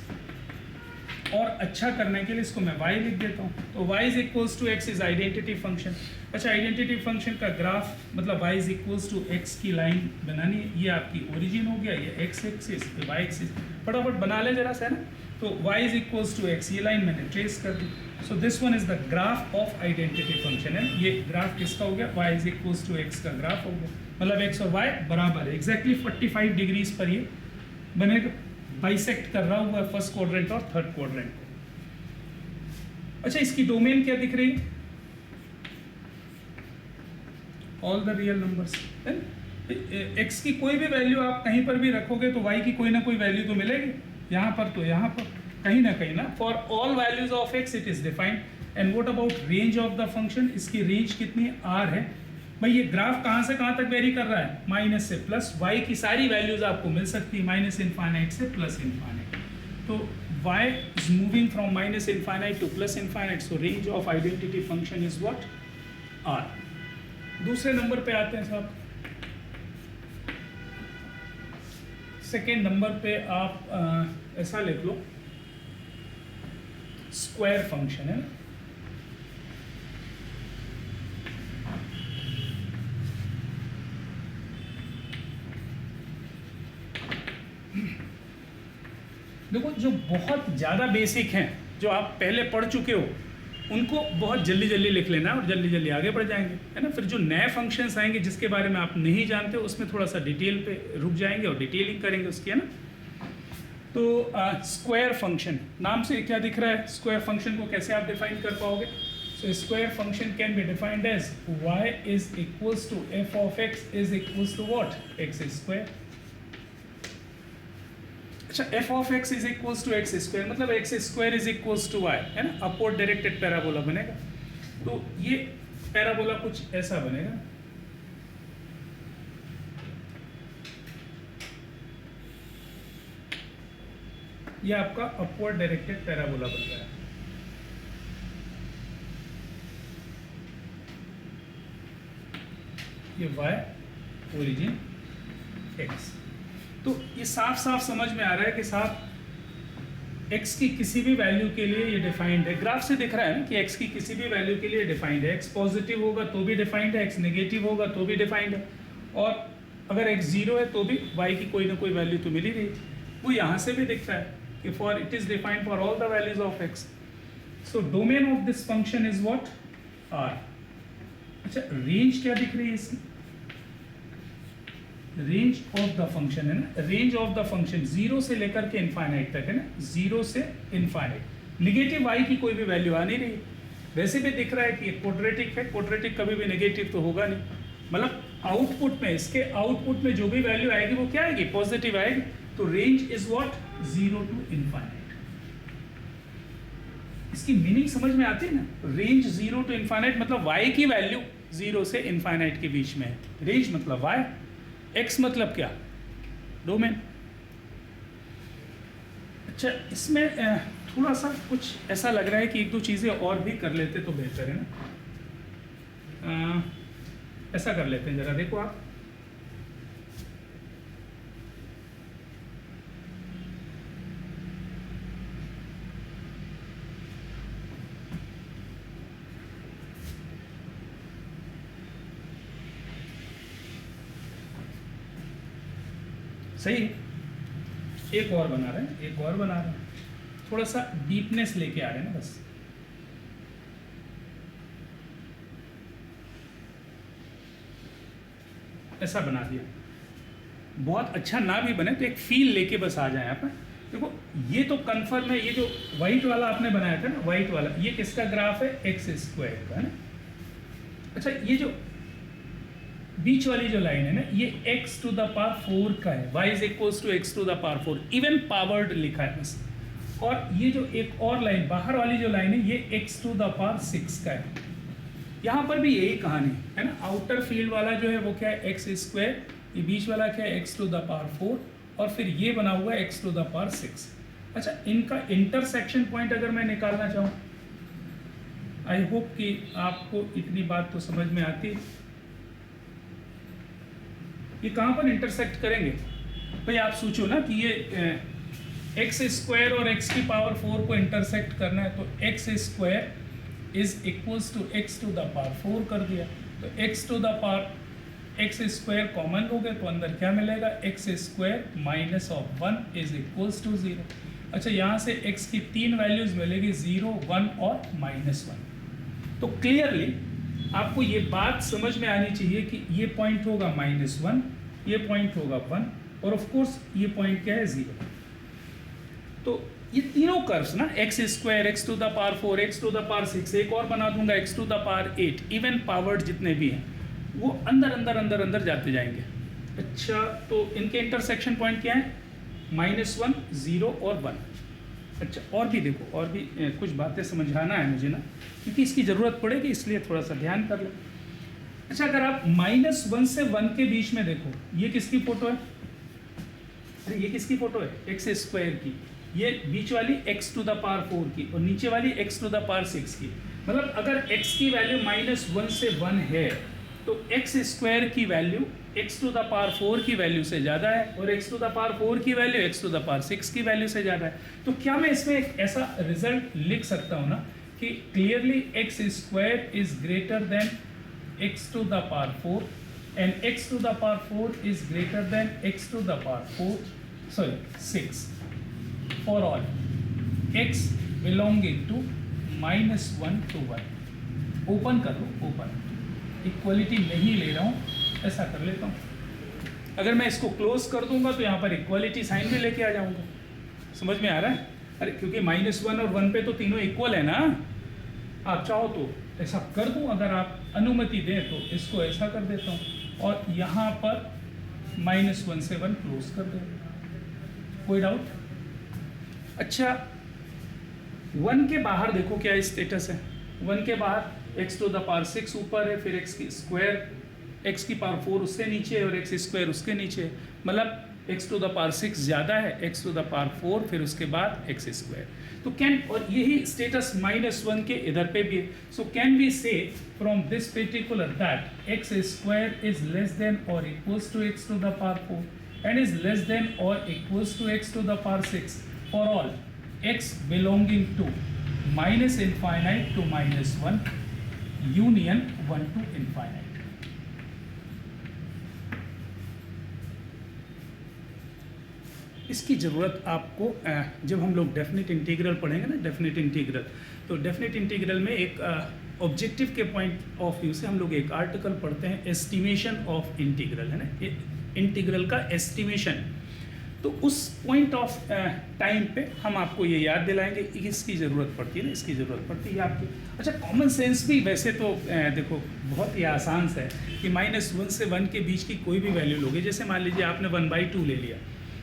और अच्छा करने के लिए इसको मैं y लिख देता हूँ, तो y = x is identity function. अच्छा, आइडेंटिटी फंक्शन का ग्राफ मतलब y = x की लाइन बनानी है, ये आपकी ओरिजिन हो गया, ये x एक्सिस, ये y एक्सिस, फटाफट बना ले जरा सा, है ना। तो y = x, ये लाइन मैंने ट्रेस कर दी। So this one is the graph of identity function, है। ये ग्राफ किसका हो गया, y = x का ग्राफ हो गया, मतलब x और y बराबर है, एग्जैक्टली 45 डिग्रीज पर ये बनेगा, बाइसेक्ट कर रहा हुआ है फर्स्ट क्वाड्रेंट और थर्ड क्वाड्रेंट को। अच्छा, इसकी डोमेन क्या दिख रही है, all the real numbers. x की कोई भी वैल्यू आप कहीं पर भी रखोगे तो y की कोई ना कोई वैल्यू तो मिलेगी, यहाँ पर तो यहाँ पर कहीं ना कहीं ना। For all values of x it is defined. And what about range of the function, इसकी रेंज कितनी है, r है। भाई ये ग्राफ कहाँ से कहाँ तक वेरी कर रहा है, माइनस से प्लस, y की सारी वैल्यूज आपको मिल सकती है -∞ से +∞। तो y is moving from -∞ to +∞, so range of identity function is what, r। दूसरे नंबर पे आते हैं साहब, सेकेंड नंबर पे आप ऐसा लिख लो, स्क्वायर फंक्शन है। देखो, जो बहुत ज़्यादा बेसिक हैं, जो आप पहले पढ़ चुके हो, उनको बहुत जल्दी जल्दी लिख लेना और जल्दी जल्दी आगे बढ़ जाएंगे, है ना। फिर जो नए फंक्शंस आएंगे जिसके बारे में आप नहीं जानते, उसमें थोड़ा सा डिटेल पे रुक जाएंगे और डिटेलिंग करेंगे उसकी, है ना। तो स्क्वायर फंक्शन नाम से क्या दिख रहा है, स्क्वायर फंक्शन को कैसे आप डिफाइन कर पाओगे? So square function can be defined as y is equals to f of x is equals to what, x square. अच्छा, f of x is equals to x square मतलब x square is equals to y, है ना, upward directed parabola बनेगा। तो ये parabola कुछ ऐसा बनेगा, ये आपका अपवर्ड डायरेक्टेड पैराबोला बन रहा है। ये y ओरिजिन x। तो ये साफ साफ समझ में आ रहा है कि साहब x की किसी भी वैल्यू के लिए ये डिफाइंड है। ग्राफ से दिख रहा है ना कि x की किसी भी वैल्यू के लिए डिफाइंड है। x पॉजिटिव होगा तो भी डिफाइंड है, x नेगेटिव होगा तो भी डिफाइंड है, और अगर x जीरो है तो भी y की कोई ना कोई वैल्यू तो मिल ही रही। वो यहाँ से भी दिख रहा है कि for it is defined for all the values of x। So domain of this function is what, r। अच्छा, रेंज क्या दिख रही है इसकी? रेंज ऑफ द फंक्शन है ना, range of the function zero से लेकर के इनफाइनाइट तक है ना, जीरो से इनफाइनाइट। निगेटिव y की कोई भी वैल्यू आ नहीं रही। वैसे भी दिख रहा है कि क्वाड्रेटिक है, क्वाड्रेटिक कभी भी नेगेटिव तो होगा नहीं। मतलब आउटपुट में, इसके आउटपुट में जो भी वैल्यू आएगी वो क्या आएगी, पॉजिटिव आएगी। तो range is what, zero to infinite. इसकी मीनिंग समझ में आती है ना, रेंज जीरो टू इनफाइनाइट मतलब y की वैल्यू जीरो से इनफाइनाइट के बीच में है। रेंज मतलब y, x मतलब क्या, डोमेन। अच्छा, इसमें थोड़ा सा कुछ ऐसा लग रहा है कि एक दो चीज़ें और भी कर लेते तो बेहतर है ना। ऐसा कर लेते हैं, जरा देखो आप। सही है, एक और बना रहे हैं, एक और बना रहे हैं, थोड़ा सा डीपनेस लेके आ रहे हैं ना बस। ऐसा बना दिया, बहुत अच्छा ना भी बने तो एक फील लेके बस आ जाए यहाँ पर। देखो ये तो कन्फर्म है, ये जो वाइट वाला आपने बनाया था ना, वाइट वाला, ये किसका ग्राफ है, एक्स स्क्वायर का है ना। अच्छा, ये जो बीच वाली जो लाइन है ना, ये x टू द पावर 4 का है, y is equals to x to the power 4, even powered लिखा है बस। और ये जो एक और लाइन बाहर वाली जो लाइन है, ये x टू द पावर 6 का है। यहाँ पर भी यही कहानी है ना, आउटर फील्ड वाला जो है वो क्या है, एक्स स्क्वायर, ये बीच वाला क्या है, x टू द पावर 4, और फिर ये बना हुआ है x टू द पावर 6। अच्छा, इनका इंटरसेक्शन पॉइंट अगर मैं निकालना चाहूँ, आई होप कि आपको इतनी बात तो समझ में आती है। ये कहाँ पर इंटरसेक्ट करेंगे भाई, आप सोचो ना कि ये एक्स स्क्वायर और एक्स की पावर 4 को इंटरसेक्ट करना है, तो x square is equals to x to the power 4 कर दिया, तो x to the power x square common हो गए, तो अंदर क्या मिलेगा, x square minus of 1 is equals to 0। अच्छा, यहाँ से एक्स की 3 वैल्यूज मिलेगी, 0, 1 और -1। तो क्लियरली आपको ये बात समझ में आनी चाहिए कि ये पॉइंट होगा -1, ये पॉइंट होगा 1, और ऑफ कोर्स ये पॉइंट क्या है, 0। तो ये तीनों कर्व्स ना, x square, x to the power 4, x to the power 6, एक और बना दूंगा x to the power 8, even powered जितने भी हैं वो अंदर अंदर अंदर अंदर जाते जाएंगे। अच्छा, तो इनके इंटरसेक्शन पॉइंट क्या है, -1, 0 और 1। अच्छा, और भी देखो, और भी कुछ बातें समझाना है मुझे ना, क्योंकि इसकी ज़रूरत पड़ेगी, इसलिए थोड़ा सा ध्यान कर लो। अच्छा, अगर आप -1 से 1 के बीच में देखो, ये किसकी फ़ोटो है, अरे ये किसकी फ़ोटो है, एक्स स्क्वायर की। ये बीच वाली x टू द पावर 4 की, और नीचे वाली x टू द पावर 6 की। मतलब अगर x की वैल्यू -1 से 1 है, तो x स्क्वायर की value x to the power 4 की वैल्यू से ज़्यादा है, और x टू द पावर 4 की value x to the power 6 की वैल्यू से ज़्यादा है। तो क्या मैं इसमें एक ऐसा रिजल्ट लिख सकता हूँ ना कि clearly x square is greater than x to the power 4, and x to the power 4 is greater than x to the power 6 for all x belonging to -1 to 1। Open कर लो, ओपन, इक्वलिटी नहीं ले रहा हूँ, ऐसा कर लेता हूँ। अगर मैं इसको क्लोज कर दूंगा तो यहाँ पर इक्वलिटी साइन भी लेके आ जाऊंगा। समझ में आ रहा है? अरे क्योंकि -1 और 1 पे तो तीनों इक्वल है ना। आप चाहो तो ऐसा कर दूं, अगर आप अनुमति दें तो इसको ऐसा कर देता हूँ और यहाँ पर -1 से 1 क्लोज कर दो। कोई डाउट? अच्छा 1 के बाहर देखो क्या स्टेटस है। 1 के बाहर x टू द पावर 6 ऊपर है, फिर x की स्क्वायर x की पावर 4 उससे नीचे है और x स्क्वायर उसके नीचे है, मतलब x टू द पावर 6 ज़्यादा है, x टू द पावर 4 फिर उसके बाद x स्क्वायर। तो कैन, और यही स्टेटस -1 के इधर पे भी है। So can we say from this particular that x square is less than और equals to x to the power 4 and is less than और equals to x to the power 6 for all x belonging to -infinite to -1 union 1 to infinite। इसकी ज़रूरत आपको जब हम लोग definite integral पढ़ेंगे ना, डेफिनेट इंटीग्रल, तो डेफिनेट इंटीग्रल में एक ऑब्जेक्टिव के पॉइंट ऑफ व्यू से हम लोग एक आर्टिकल पढ़ते हैं, एस्टिमेशन ऑफ इंटीग्रल, है ना, इंटीग्रल का एस्टिमेशन। तो उस पॉइंट ऑफ टाइम पे हम आपको ये याद दिलाएंगे कि इसकी ज़रूरत पड़ती है ना, इसकी ज़रूरत पड़ती है आपकी। अच्छा कॉमन सेंस भी वैसे तो देखो बहुत ही आसान सा है कि -1 से 1 के बीच की कोई भी वैल्यू लोगे, जैसे मान लीजिए आपने 1/2 ले लिया,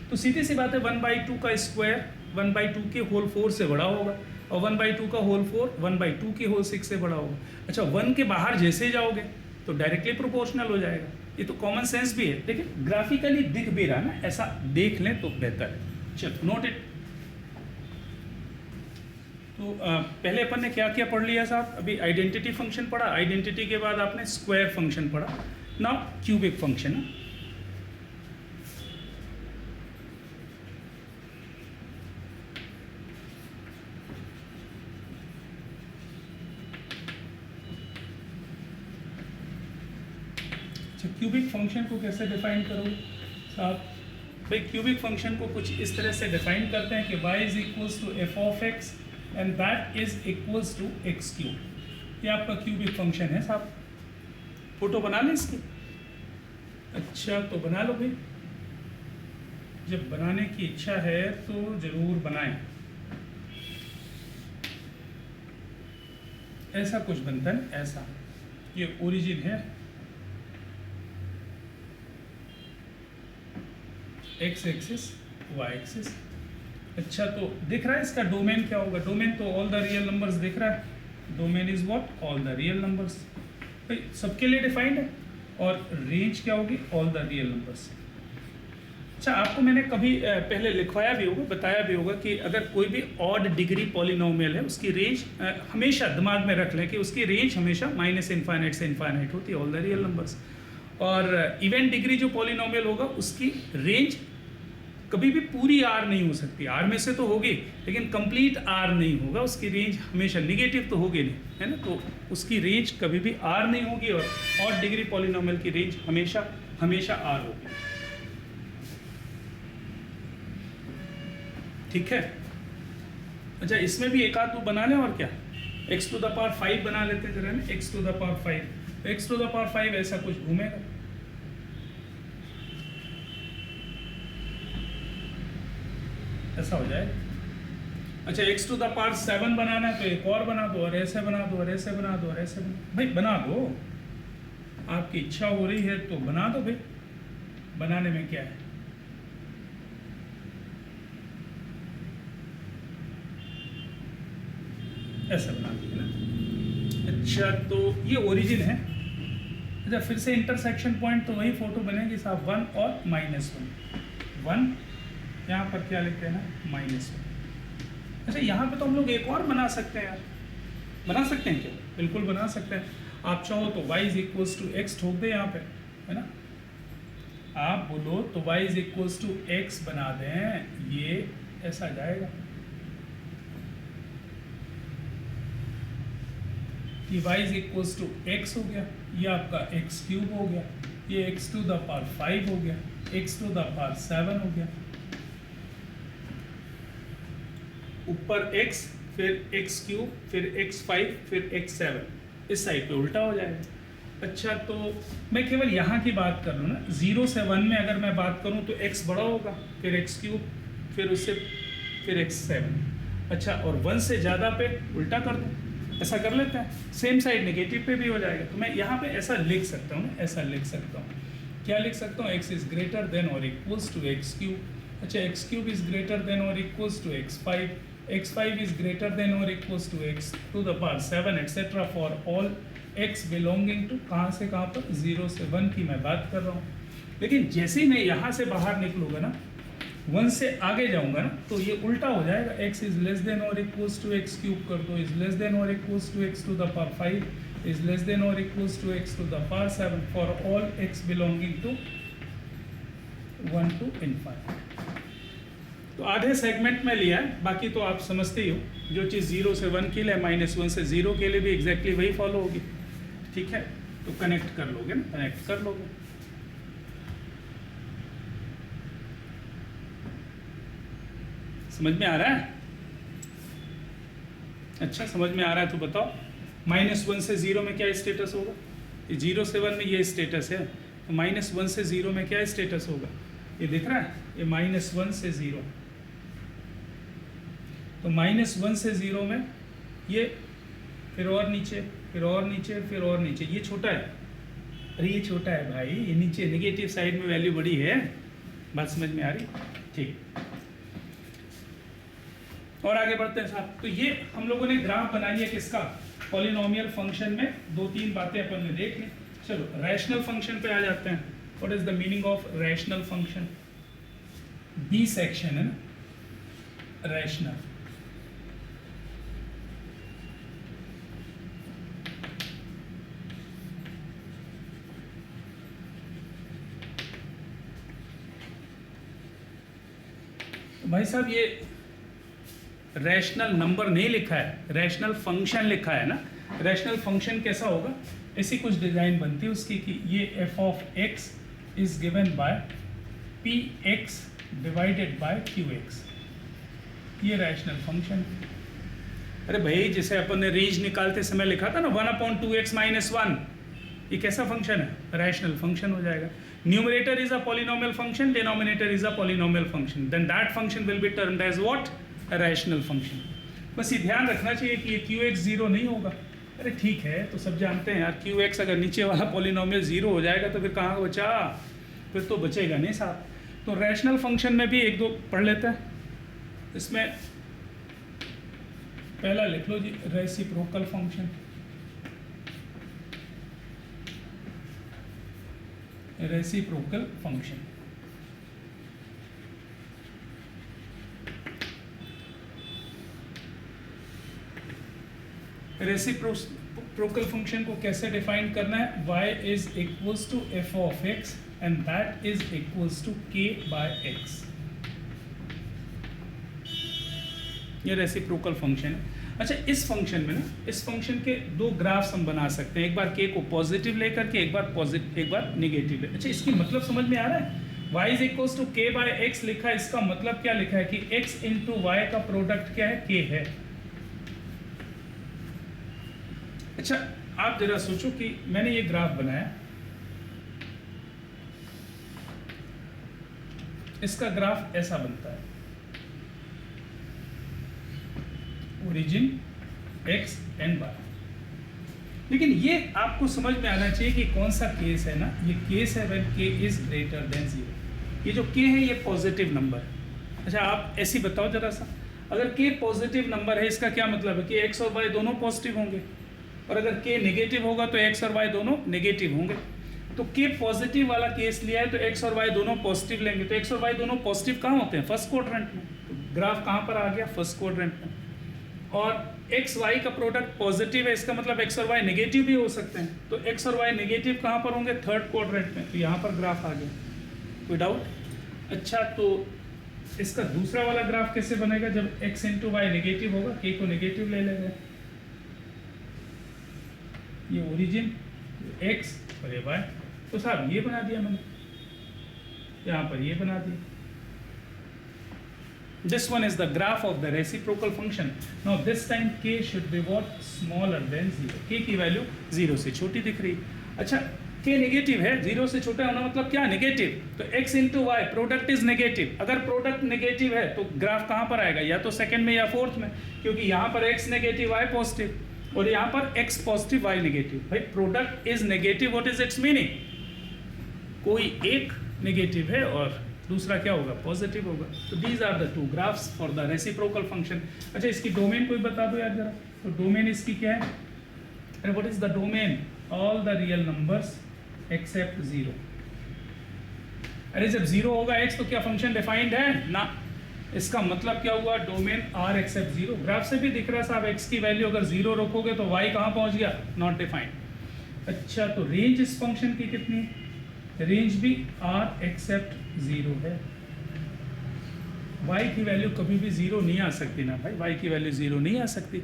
तो सीधी सी बात है 1/2 का स्क्वायर 1/2 के होल 4 से बड़ा होगा और 1/2 का होल 4 1/2 के होल 6 से बड़ा होगा। अच्छा 1 के बाहर जैसे जाओगे तो डायरेक्टली प्रोपोर्शनल हो जाएगा। ये तो कॉमन सेंस भी है, लेकिन ग्राफिकली दिख भी रहा ना, ऐसा देख लें तो बेहतर है। चलो नोट इट। तो पहले अपन ने क्या क्या पढ़ लिया साहब? अभी आइडेंटिटी फंक्शन पढ़ा, आइडेंटिटी के बाद आपने स्क्वायर फंक्शन पढ़ा, नाउ क्यूबिक फंक्शन है। क्यूबिक फंक्शन को कैसे डिफाइन करोगे साहब? भाई क्यूबिक फंक्शन को कुछ इस तरह से डिफाइन करते हैं कि y is equals to f of x and that is equals to x cube. ये आपका क्यूबिक फंक्शन है साहब। फोटो बना लें इसकी? अच्छा तो बना लो भाई, जब बनाने की इच्छा है तो ज़रूर बनाएं। ऐसा कुछ बनता है, ऐसा, ये ओरिजिन है x एक्सिस y एक्सिस। अच्छा तो दिख रहा है इसका डोमेन क्या होगा? डोमेन तो ऑल द रियल नंबर्स दिख रहा है। Domain is what? All the real numbers. भाई सबके लिए डिफाइंड है। और रेंज क्या होगी? All the real numbers. अच्छा आपको मैंने कभी पहले लिखवाया भी होगा, बताया भी होगा कि अगर कोई भी ऑड डिग्री पॉलिनोमियल है उसकी रेंज हमेशा दिमाग में रख लें कि उसकी रेंज हमेशा -इनफाइनाइट से इनफाइनाइट होती है, ऑल द रियल नंबर्स। और इवन डिग्री जो पॉलिनोमियल होगा उसकी रेंज कभी भी पूरी R नहीं हो सकती, R में से तो होगी लेकिन कंप्लीट R नहीं होगा, उसकी रेंज हमेशा निगेटिव तो होगी नहीं, है ना, तो उसकी रेंज कभी भी R नहीं होगी और डिग्री पॉलिनोमियल की रेंज हमेशा हमेशा R होगी। ठीक है। अच्छा इसमें भी एक आध तो बना लें और क्या, x टू द पावर 5 बना लेते हैं जरा ना, x to the power 5, x to the power 5 ऐसा कुछ घूमेगा, ऐसा हो जाए। अच्छा x टू द पावर 7 बनाना है तो एक और बना दो और ऐसे बना दो और ऐसे बना दो और ऐसे बना, भाई बना दो, आपकी इच्छा हो रही है तो बना दो भाई, बनाने में क्या है। ऐसा बना दो ना। अच्छा तो ये ओरिजिन है। अच्छा फिर से इंटरसेक्शन पॉइंट तो वही फोटो बनेगी साहब, 1 और -1, 1 यहाँ पर क्या लिखते हैं ना, -1। अच्छा यहाँ पे तो हम लोग एक और बना सकते हैं यार, बना सकते हैं क्या? बिल्कुल बना सकते हैं। आप चाहो तो y is equals to x ठोक दे यहाँ पे, है ना, आप बोलो तो y is equals to x बना दें, ये ऐसा जाएगा कि y is equals to x हो गया, ये आपका एक्स क्यूब हो गया, ये x टू द पावर 5 हो गया, x टू द पावर 7 हो गया, ऊपर x फिर x क्यूब फिर x5 फिर x7, इस साइड पे उल्टा हो जाएगा। अच्छा तो मैं केवल यहाँ की बात कर लूँ ना, 0 से 1 में अगर मैं बात करूँ तो x बड़ा होगा, फिर x क्यूब फिर उससे फिर x7। अच्छा, और 1 से ज़्यादा पे उल्टा कर दूँ, ऐसा कर लेते हैं, सेम साइड नेगेटिव पे भी हो जाएगा। तो मैं यहाँ पे ऐसा लिख सकता हूँ, ऐसा लिख सकता हूँ, क्या लिख सकता हूँ, x इज़ ग्रेटर देन और इक्वल्स टू एक्स क्यूब। अच्छा, x cube is greater than और equals to x5, x5 is greater than और equals to x to the power 7 etcetera for all x belonging to कहाँ से कहाँ पर 0 से 1 की मैं बात कर रहा हूँ। लेकिन जैसे ही मैं यहाँ से बाहर निकलूँगा ना, 1 से आगे जाऊँगा ना, तो ये उल्टा हो जाएगा, x इज़ लेस देन और इक्वल्स टू एक्स क्यूब कर दो, इज़ लेस देन और equals to x to the power 5 is less than और equals to x to the power 7 for all x belonging to 1 to ∞। तो आधे segment में लिया है, बाकी तो आप समझते ही हो, जो चीज़ 0 से 1 के लिए, -1 से 0 के लिए भी एग्जैक्टली वही फॉलो होगी। ठीक है, तो कनेक्ट कर लोगे ना, कनेक्ट कर लोगे। समझ में आ रहा है? अच्छा, समझ में आ रहा है तो बताओ, -1 से 0 में क्या स्टेटस होगा? 0 से 1 में ये स्टेटस है, तो -1 से 0 में क्या स्टेटस होगा? ये दिख रहा है, ये -1 से 0, तो -1 से 0 में ये फिर और नीचे, फिर और नीचे, फिर और नीचे, ये छोटा है। अरे ये छोटा है भाई, ये नीचे नेगेटिव साइड में वैल्यू बड़ी है। बात समझ में आ रही? ठीक, और आगे बढ़ते हैं साहब। तो ये हम लोगों ने ग्राफ बनाई है किसका? पॉलिनोमियल फंक्शन में 2-3 बातें अपन ने देख ली। चलो रैशनल फंक्शन पे आ जाते हैं। What is the meaning of rational function? B section है ना, रैशनल। भाई साहब ये रैशनल नंबर नहीं लिखा है, रैशनल फंक्शन लिखा है ना। रैशनल फंक्शन कैसा होगा? ऐसी कुछ डिज़ाइन बनती है उसकी कि ये f of x is given by px divided by qx, ये रैशनल फंक्शन। अरे भाई जैसे अपन ने रेंज निकालते समय लिखा था ना 1/2x - 1, ये कैसा फंक्शन है? रैशनल फंक्शन हो जाएगा। Numerator is a polynomial function, denominator is a polynomial function, then that function will be termed as what? Rational function. बस ये ध्यान रखना चाहिए कि ये qx 0 नहीं होगा। अरे ठीक है, तो सब जानते हैं यार, qx अगर नीचे वाला पॉलिनोमियल 0 हो जाएगा तो फिर कहाँ बचा? फिर तो बचेगा नहीं साहब। तो रैशनल फंक्शन में भी 1-2 पढ़ लेते हैं। इसमें पहला लिख लो जी, reciprocal function. Reciprocal function reciprocal function को कैसे डिफाइन करना है? y is equals to f of x and that is equals to k by x। ये रेसिप्रोकल फंक्शन है। अच्छा, इस फंक्शन में ना, इस फंक्शन के 2 ग्राफ्स हम बना सकते हैं, एक बार k को पॉजिटिव लेकर के, एक बार नेगेटिव ले। अच्छा, इसकी मतलब समझ में आ रहा है? y is equals to k by x लिखा है, इसका मतलब क्या लिखा है कि x इंटू वाई का प्रोडक्ट क्या है? k है। अच्छा, आप जरा सोचो कि मैंने ये ग्राफ बनाया, इसका ग्राफ ऐसा बनता है, ओरिजिन x एंड y। लेकिन ये आपको समझ में आना चाहिए कि कौन सा केस है ना, ये केस है when k is greater then 0। ये जो k है ये पॉजिटिव नंबर है। अच्छा, आप ऐसे बताओ जरा सा, अगर k पॉजिटिव नंबर है इसका क्या मतलब है कि x और y दोनों पॉजिटिव होंगे, और अगर k नेगेटिव होगा तो x और y दोनों नेगेटिव होंगे। तो k पॉजिटिव वाला केस लिया है तो x और y दोनों पॉजिटिव लेंगे, तो x और y दोनों पॉजिटिव कहाँ होते हैं? फर्स्ट क्वाड्रेंट में। तो ग्राफ कहाँ पर आ गया? फर्स्ट क्वाड्रेंट में। और x y का प्रोडक्ट पॉजिटिव है, इसका मतलब x और y नेगेटिव भी हो सकते हैं, तो x और y नेगेटिव कहाँ पर होंगे? थर्ड क्वाड्रेंट में। तो यहाँ पर ग्राफ आ गया, कोई डाउट? अच्छा, तो इसका दूसरा वाला ग्राफ कैसे बनेगा? जब x इंटू वाई नेगेटिव होगा, k को नेगेटिव ले लेंगे, ये ओरिजिन x और ये y। तो साहब ये बना दिया मैंने, यहाँ पर ये बना दिया। This one is the graph of the reciprocal function. Now this time k should be what? Smaller than 0. k की वैल्यू 0 से छोटी दिख रही। अच्छा, के नेगेटिव है, जीरो से छोटा होना मतलब क्या, नेगेटिव। तो x into y, product is negative. अगर प्रोडक्ट नेगेटिव है तो ग्राफ कहाँ पर आएगा, या तो सेकंड में या फोर्थ में, क्योंकि यहाँ पर x नेगेटिव y पॉजिटिव और यहाँ पर x पॉजिटिव y नेगेटिव। भाई product is negative, what is its meaning, कोई एक नेगेटिव है और दूसरा क्या होगा, पॉजिटिव होगा। तो these are the two graphs for the reciprocal function. अच्छा इसकी डोमेन कोई बता दो यार जरा, तो डोमेन इसकी क्या है, and what is the domain, all the real numbers except 0। अरे जब 0 होगा x तो क्या फंक्शन डिफाइंड है ना, इसका मतलब क्या हुआ, डोमेन r एक्सेप्ट 0। ग्राफ से भी दिख रहा है साहब, x की वैल्यू अगर 0 रखोगे तो y कहाँ पहुँच गया, नॉट डिफाइंड। अच्छा तो रेंज इस फंक्शन की कितनी, रेंज भी r एक्सेप्ट 0 है। y की वैल्यू कभी भी 0 नहीं आ सकती ना भाई, y की वैल्यू 0 नहीं आ सकती।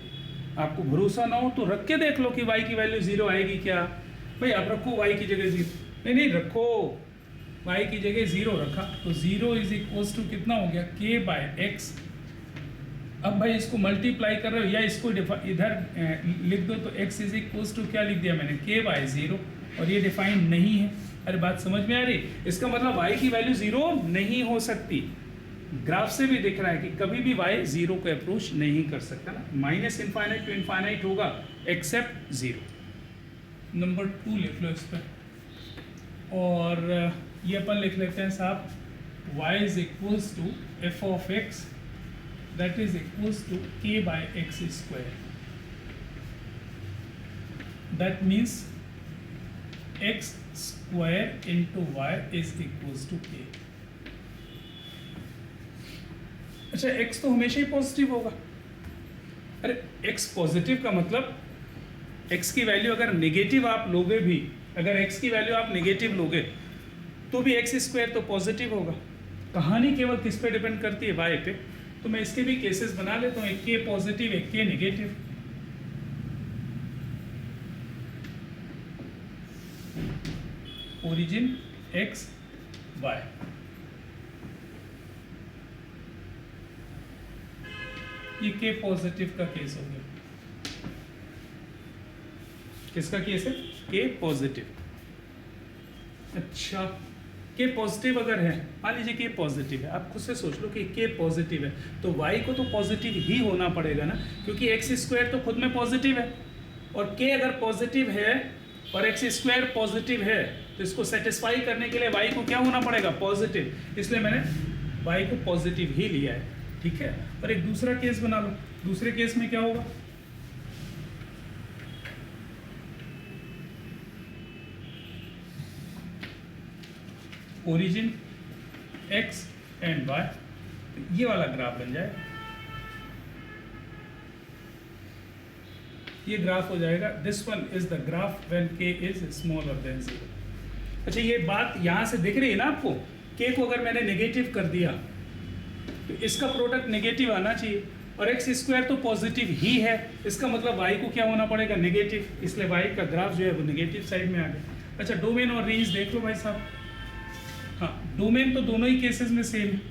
आपको भरोसा ना हो तो रख के देख लो कि y की वैल्यू 0 आएगी क्या। भाई आप रखो y की जगह 0, नहीं रखो, y की जगह 0 रखा तो 0 इज इक्वल्स टू कितना हो गया, k बाय x। अब भाई इसको मल्टीप्लाई कर रहे हो या इसको इधर लिख दो, तो x इज इक्वल्स टू क्या लिख दिया मैंने, k बाय 0, और ये डिफाइंड नहीं है। अरे बात समझ में आ रही, इसका मतलब y की वैल्यू 0 नहीं हो सकती। ग्राफ से भी दिख रहा है कि कभी भी y 0 को अप्रोच नहीं कर सकता ना, माइनस इनफाइनाइट टू इनफाइनाइट होगा एक्सेप्ट 0। नंबर 2 लिख लो इस पर, और ये अपन लिख लेते हैं साहब, y is equals to f of x that is equals to k by x square. That means x square into y is equals to k। अच्छा x तो हमेशा ही पॉजिटिव होगा। अरे x पॉजिटिव का मतलब x की वैल्यू अगर negative आप लोगे भी, अगर x की वैल्यू आप नेगेटिव लोगे तो भी x स्क्वायर तो पॉजिटिव होगा। कहानी केवल किस पे डिपेंड करती है, y पे। तो मैं इसके भी केसेस बना लेता हूँ, एक k पॉजिटिव एक k negative. Origin x y, ये के पॉजिटिव का केस हो गया। किसका केस है, के पॉजिटिव। अच्छा के पॉजिटिव अगर है, मान लीजिए के पॉजिटिव है, आप खुद से सोच लो कि के पॉजिटिव है तो y को तो पॉजिटिव ही होना पड़ेगा ना, क्योंकि एक्स स्क्वायर तो खुद में पॉजिटिव है, और के अगर पॉजिटिव है और एक्स स्क्वायर पॉजिटिव है तो इसको सेटिस्फाई करने के लिए y को क्या होना पड़ेगा, पॉजिटिव। इसलिए मैंने y को पॉजिटिव ही लिया है, ठीक है। और एक दूसरा केस बना लो, दूसरे केस में क्या होगा, ओरिजिन x एंड y, ये वाला ग्राफ बन जाए, ये ग्राफ हो जाएगा, this one is the graph when k is smaller than 0। अच्छा ये बात यहाँ से दिख रही है ना आपको, k को अगर मैंने नेगेटिव कर दिया तो इसका प्रोडक्ट नेगेटिव आना चाहिए, और एक्स स्क्वायर तो पॉजिटिव ही है, इसका मतलब y को क्या होना पड़ेगा, नेगेटिव, इसलिए y का ग्राफ जो है वो नेगेटिव साइड में आ गया। अच्छा डोमेन और रेंज देख लो भाई साहब, हाँ डोमेन तो दोनों ही केसेस में सेम है,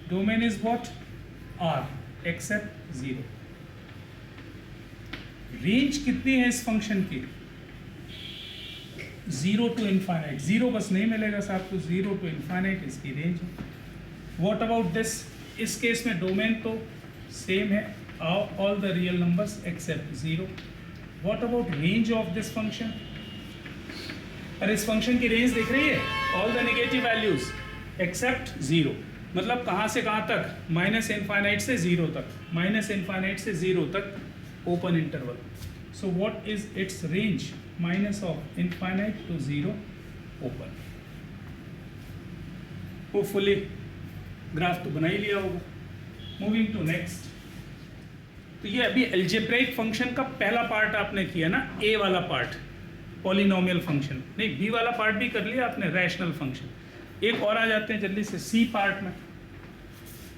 domain is what, r except 0। Range कितनी है इस फंक्शन की, 0 टू इनफाइनाइट, 0 बस नहीं मिलेगा साहब, तो 0 टू इनफाइनाइट इसकी रेंज है। What about this? इस केस में डोमेन तो सेम है, all the real numbers except 0। What about range of this function? अरे इस फंक्शन की रेंज दिख रही है, all the negative values except 0, मतलब कहाँ से कहाँ तक, माइनस इनफाइनाइट से 0 तक, माइनस इनफाइनाइट से 0 तक open interval. So what is its range? Minus of infinite to 0 open. Hopefully graph तो बना ही लिया होगा। मूविंग टू नेक्स्ट, तो ये अभी एल्जेब्राइक फंक्शन का पहला पार्ट आपने किया ना, ए वाला पार्ट पॉलिनोमियल फंक्शन, नहीं बी वाला पार्ट भी कर लिया आपने, रैशनल फंक्शन। एक और आ जाते हैं जल्दी से सी पार्ट में।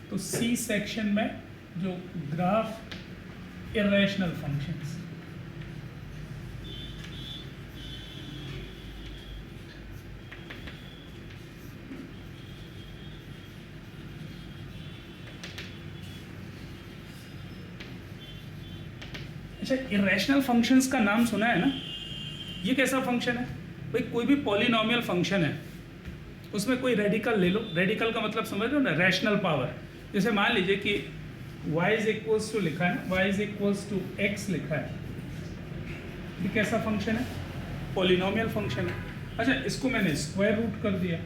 तो सी सेक्शन में जो ग्राफ इरेशनल फंक्शंस, अच्छा इरेशनल फंक्शंस का नाम सुना है ना, ये कैसा फंक्शन है, भाई कोई भी पॉलिनोमियल फंक्शन है उसमें कोई रेडिकल ले लो, रेडिकल का मतलब समझ लो ना, रैशनल पावर। जैसे मान लीजिए कि y इज इक्वल्स टू लिखा है ना, y is equals to x लिखा है, ये कैसा फंक्शन है? पॉलिनोमियल फंक्शन है। अच्छा, इसको मैंने स्क्वायर रूट कर दिया,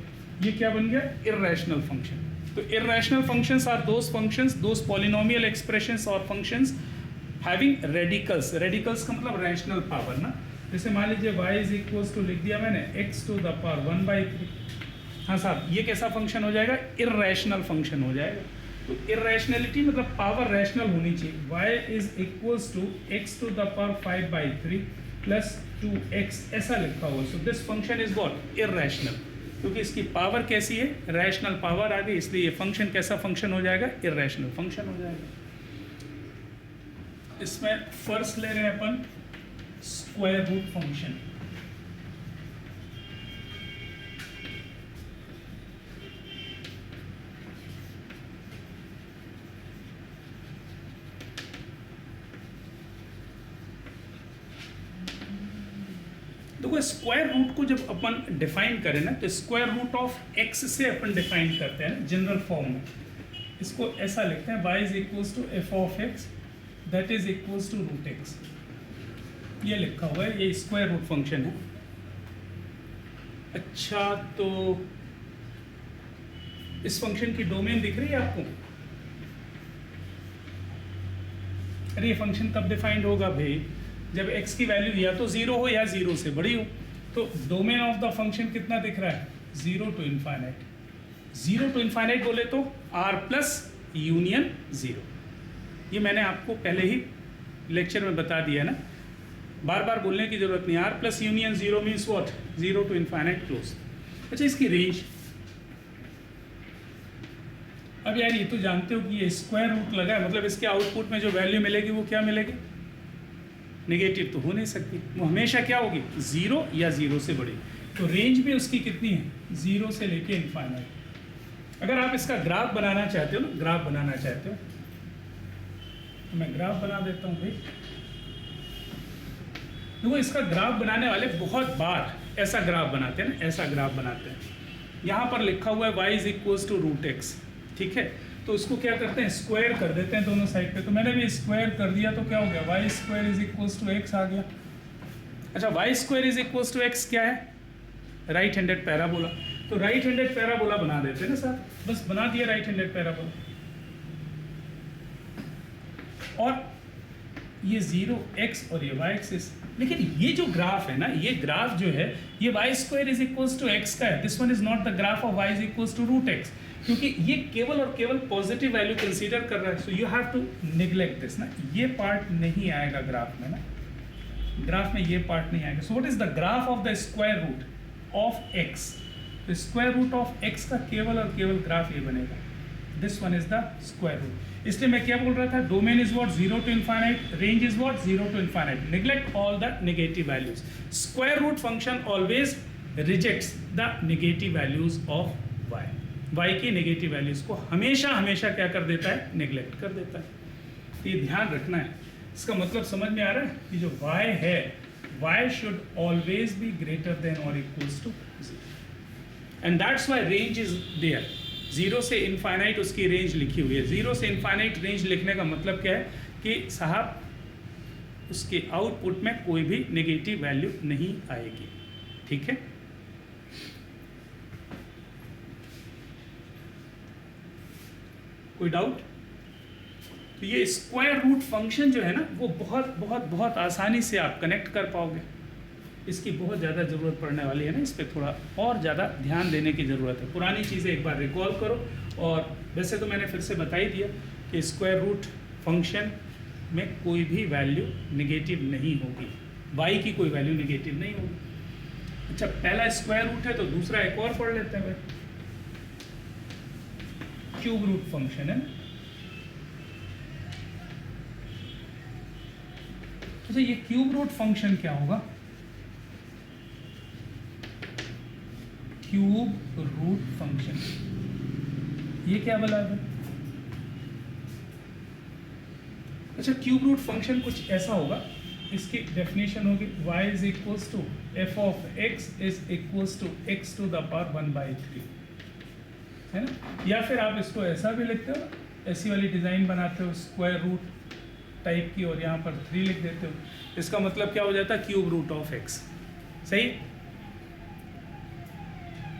ये क्या बन गया? Irrational function. तो irrational functions are those polynomial expressions और फंक्शंस हैविंग रेडिकल्स। रेडिकल्स का मतलब रैशनल पावर ना। जैसे मान लीजिए y इज इक्वल्स टू लिख दिया मैंने x टू द पावर 1/3। हाँ साहब, ये कैसा फंक्शन हो जाएगा? इर्रेशनल फंक्शन हो जाएगा। तो इर्रेशनलिटी मतलब पावर रैशनल होनी चाहिए। y is equals to x to the power 5/3 plus 2x ऐसा लिखा हुआ। So this function is what? Irrational, क्योंकि इसकी पावर कैसी है? रैशनल पावर आ गई, इसलिए ये फंक्शन कैसा फंक्शन हो जाएगा? इर्रेशनल फंक्शन हो जाएगा। इसमें फर्स्ट ले रहे हैं अपन स्क्वायर रूट फंक्शन। देखो स्क्वायर रूट को जब अपन डिफाइन करें ना, तो स्क्वायर रूट ऑफ एक्स से अपन डिफाइन करते हैं जनरल फॉर्म में। इसको ऐसा लिखते हैं y is equals to f of x that is equals to root x. ये लिखा हुआ है, ये स्क्वायर रूट फंक्शन है। अच्छा, तो इस फंक्शन की डोमेन दिख रही है आपको? अरे ये फंक्शन कब डिफाइंड होगा भाई? जब x की वैल्यू या तो 0 हो या 0 से बड़ी हो। तो डोमेन ऑफ द फंक्शन कितना दिख रहा है? 0 टू इनफाइनाइट। 0 टू इनफाइनाइट बोले तो r प्लस यूनियन 0। ये मैंने आपको पहले ही लेक्चर में बता दिया ना, बार बार बोलने की जरूरत नहीं। r plus union 0 means what? 0 to infinite close. अच्छा, इसकी रेंज, अब यार ये तो जानते हो कि ये स्क्वायर रूट लगा है, मतलब इसके आउटपुट में जो वैल्यू मिलेगी वो क्या मिलेगी? नेगेटिव तो हो नहीं सकती, वो हमेशा क्या होगी? 0 या 0 से बड़ी। तो रेंज भी उसकी कितनी है? 0 से लेके इनफाइनाइट। अगर आप इसका ग्राफ बनाना चाहते हो ना, ग्राफ बनाना चाहते हो तो मैं ग्राफ बना देता हूँ भाई। देखो इसका ग्राफ बनाने वाले बहुत बार ऐसा ग्राफ बनाते हैं ना, ऐसा ग्राफ बनाते हैं। यहाँ पर लिखा हुआ है y is equals to root x, ठीक है? तो उसको क्या करते हैं? स्क्वायर कर देते हैं दोनों साइड पे। तो मैंने भी स्क्वायर कर दिया, तो क्या हो गया? Y square is equals to x आ गया। अच्छा, y square is equals to x क्या है? Right handed parabola. तो राइट हैंडेड पैराबोला बना देते हैं ना सर, बस बना दिया राइट हैंडेड पैराबोला। और ये 0x और ये y एक्सिस। लेकिन ये जो ग्राफ है ना, ये ग्राफ जो है ये y square is equals to x का है। This one is not the graph of y is equals to root x, क्योंकि ये केवल और केवल पॉजिटिव वैल्यू कंसीडर कर रहा है। So you have to neglect this ना, ये पार्ट नहीं आएगा ग्राफ में ना, ग्राफ में ये पार्ट नहीं आएगा। So what is the graph of the square root of x? तो स्क्वायर रूट ऑफ एक्स का केवल और केवल ग्राफ ये बनेगा। This one is the square root. इसलिए मैं क्या बोल रहा था? Domain is what? 0 to infinite, range is what? 0 to infinite. Neglect all the negative values. Square root function always rejects the negative values of y। y की negative values को हमेशा हमेशा क्या कर देता है? नेग्लेक्ट कर देता है। तो ये ध्यान रखना है। इसका मतलब समझ में आ रहा है कि जो y है, y should always be greater than और equals to 0, and that's why range is there. 0 से इनफाइनाइट उसकी रेंज लिखी हुई है। 0 से इनफाइनाइट रेंज लिखने का मतलब क्या है कि साहब उसके आउटपुट में कोई भी नेगेटिव वैल्यू नहीं आएगी, ठीक है? कोई डाउट? तो ये स्क्वायर रूट फंक्शन जो है ना, वो बहुत बहुत बहुत आसानी से आप कनेक्ट कर पाओगे। इसकी बहुत ज़्यादा ज़रूरत पड़ने वाली है ना, इस पर थोड़ा और ज़्यादा ध्यान देने की ज़रूरत है। पुरानी चीज़ें एक बार रिकॉल करो। और वैसे तो मैंने फिर से बता ही दिया कि स्क्वायर रूट फंक्शन में कोई भी वैल्यू नेगेटिव नहीं होगी, y की कोई वैल्यू नेगेटिव नहीं होगी। अच्छा, पहला स्क्वायर रूट है तो दूसरा एक और पढ़ लेते हैं भाई, क्यूब रूट फंक्शन है। अच्छा, ये क्यूब रूट फंक्शन क्या होगा? क्यूब रूट फंक्शन, ये क्या बोला है? अच्छा, क्यूब रूट फंक्शन कुछ ऐसा होगा, इसकी डेफिनेशन होगी y is equals to f of x is equals to x to the power 1/3, है ना। या फिर आप इसको ऐसा भी लिखते हो, ऐसी वाली डिज़ाइन बनाते हो स्क्वायर रूट टाइप की, और यहाँ पर 3 लिख देते हो। इसका मतलब क्या हो जाता है, क्यूब रूट ऑफ x। सही।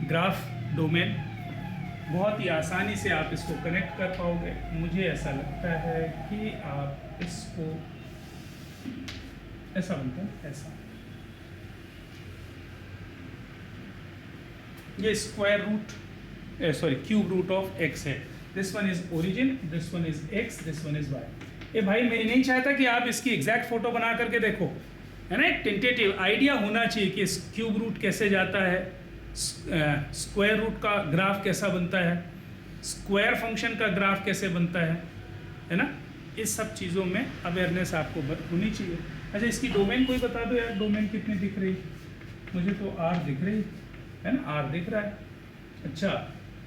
ग्राफ डोमेन बहुत ही आसानी से आप इसको कनेक्ट कर पाओगे। मुझे ऐसा लगता है कि आप इसको ऐसा बनता है, ऐसा, ये square root sorry cube root of x है। This one is origin, this one is x, this one is y। ए भाई मैं नहीं चाहता कि आप इसकी एग्जैक्ट फोटो बना करके देखो, है ना। टेंटेटिव आइडिया होना चाहिए कि क्यूब रूट कैसे जाता है, स्क्वायर रूट का ग्राफ कैसा बनता है, स्क्वायर फंक्शन का ग्राफ कैसे बनता है ना। इस सब चीज़ों में अवेयरनेस आपको होनी चाहिए। अच्छा, इसकी डोमेन कोई बता दो यार, डोमेन कितनी दिख रही? मुझे तो R दिख रही है ना, R दिख रहा है। अच्छा,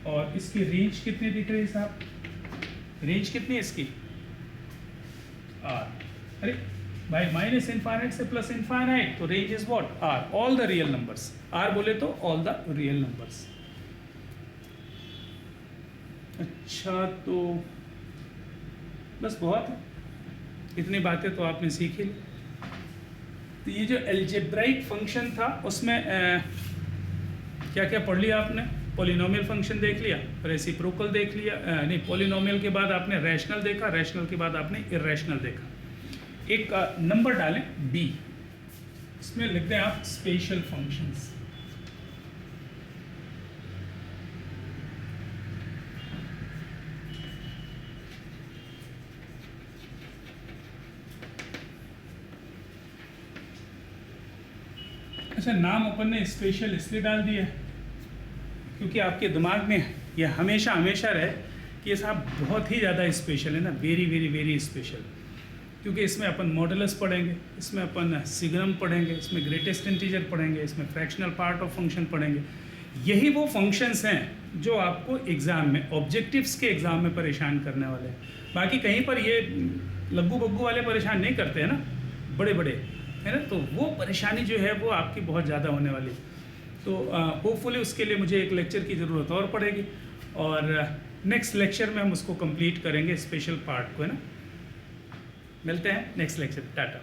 और इसकी रेंज कितनी दिख रही है साहब? रेंज कितनी है इसकी? R। अरे भाई, माइनस इनफाइनाइट से प्लस इनफाइनाइट, तो range is what? R, all the real numbers. R बोले तो ऑल द रियल नंबर्स। अच्छा, तो बस बहुत है, इतनी बातें तो आपने सीख ही ली। तो ये जो अलजेब्राइक फंक्शन था उसमें क्या क्या पढ़ लिया आपने? पॉलिनोमियल फंक्शन देख लिया, रेसिप्रोकल देख लिया, नहीं, पॉलिनोमियल के बाद आपने रैशनल देखा, रैशनल के बाद आपने इरेशनल देखा। एक नंबर डालें d, इसमें लिख दें आप स्पेशल फंक्शंस। अच्छा, नाम अपन ने स्पेशल इसलिए डाल दिया है क्योंकि आपके दिमाग में यह हमेशा हमेशा रहे कि ये साहब बहुत ही ज़्यादा स्पेशल है ना, वेरी वेरी वेरी स्पेशल। क्योंकि इसमें अपन मॉडुलस पढ़ेंगे, इसमें अपन सिग्नम पढ़ेंगे, इसमें ग्रेटेस्ट इंटीजर पढ़ेंगे, इसमें फ्रैक्शनल पार्ट ऑफ फंक्शन पढ़ेंगे। यही वो फंक्शंस हैं जो आपको एग्ज़ाम में, ऑब्जेक्टिव्स के एग्ज़ाम में परेशान करने वाले हैं। बाकी कहीं पर ये लग्गू बग्गू वाले परेशान नहीं करते हैं ना, बड़े बड़े, है ना। तो वो परेशानी जो है वो आपकी बहुत ज़्यादा होने वाली है। तो होपफुली उसके लिए मुझे एक लेक्चर की ज़रूरत और पड़ेगी, और नेक्स्ट लेक्चर में हम उसको कंप्लीट करेंगे, स्पेशल पार्ट को, है ना। मिलते हैं नेक्स्ट लेक्चर, टाटा।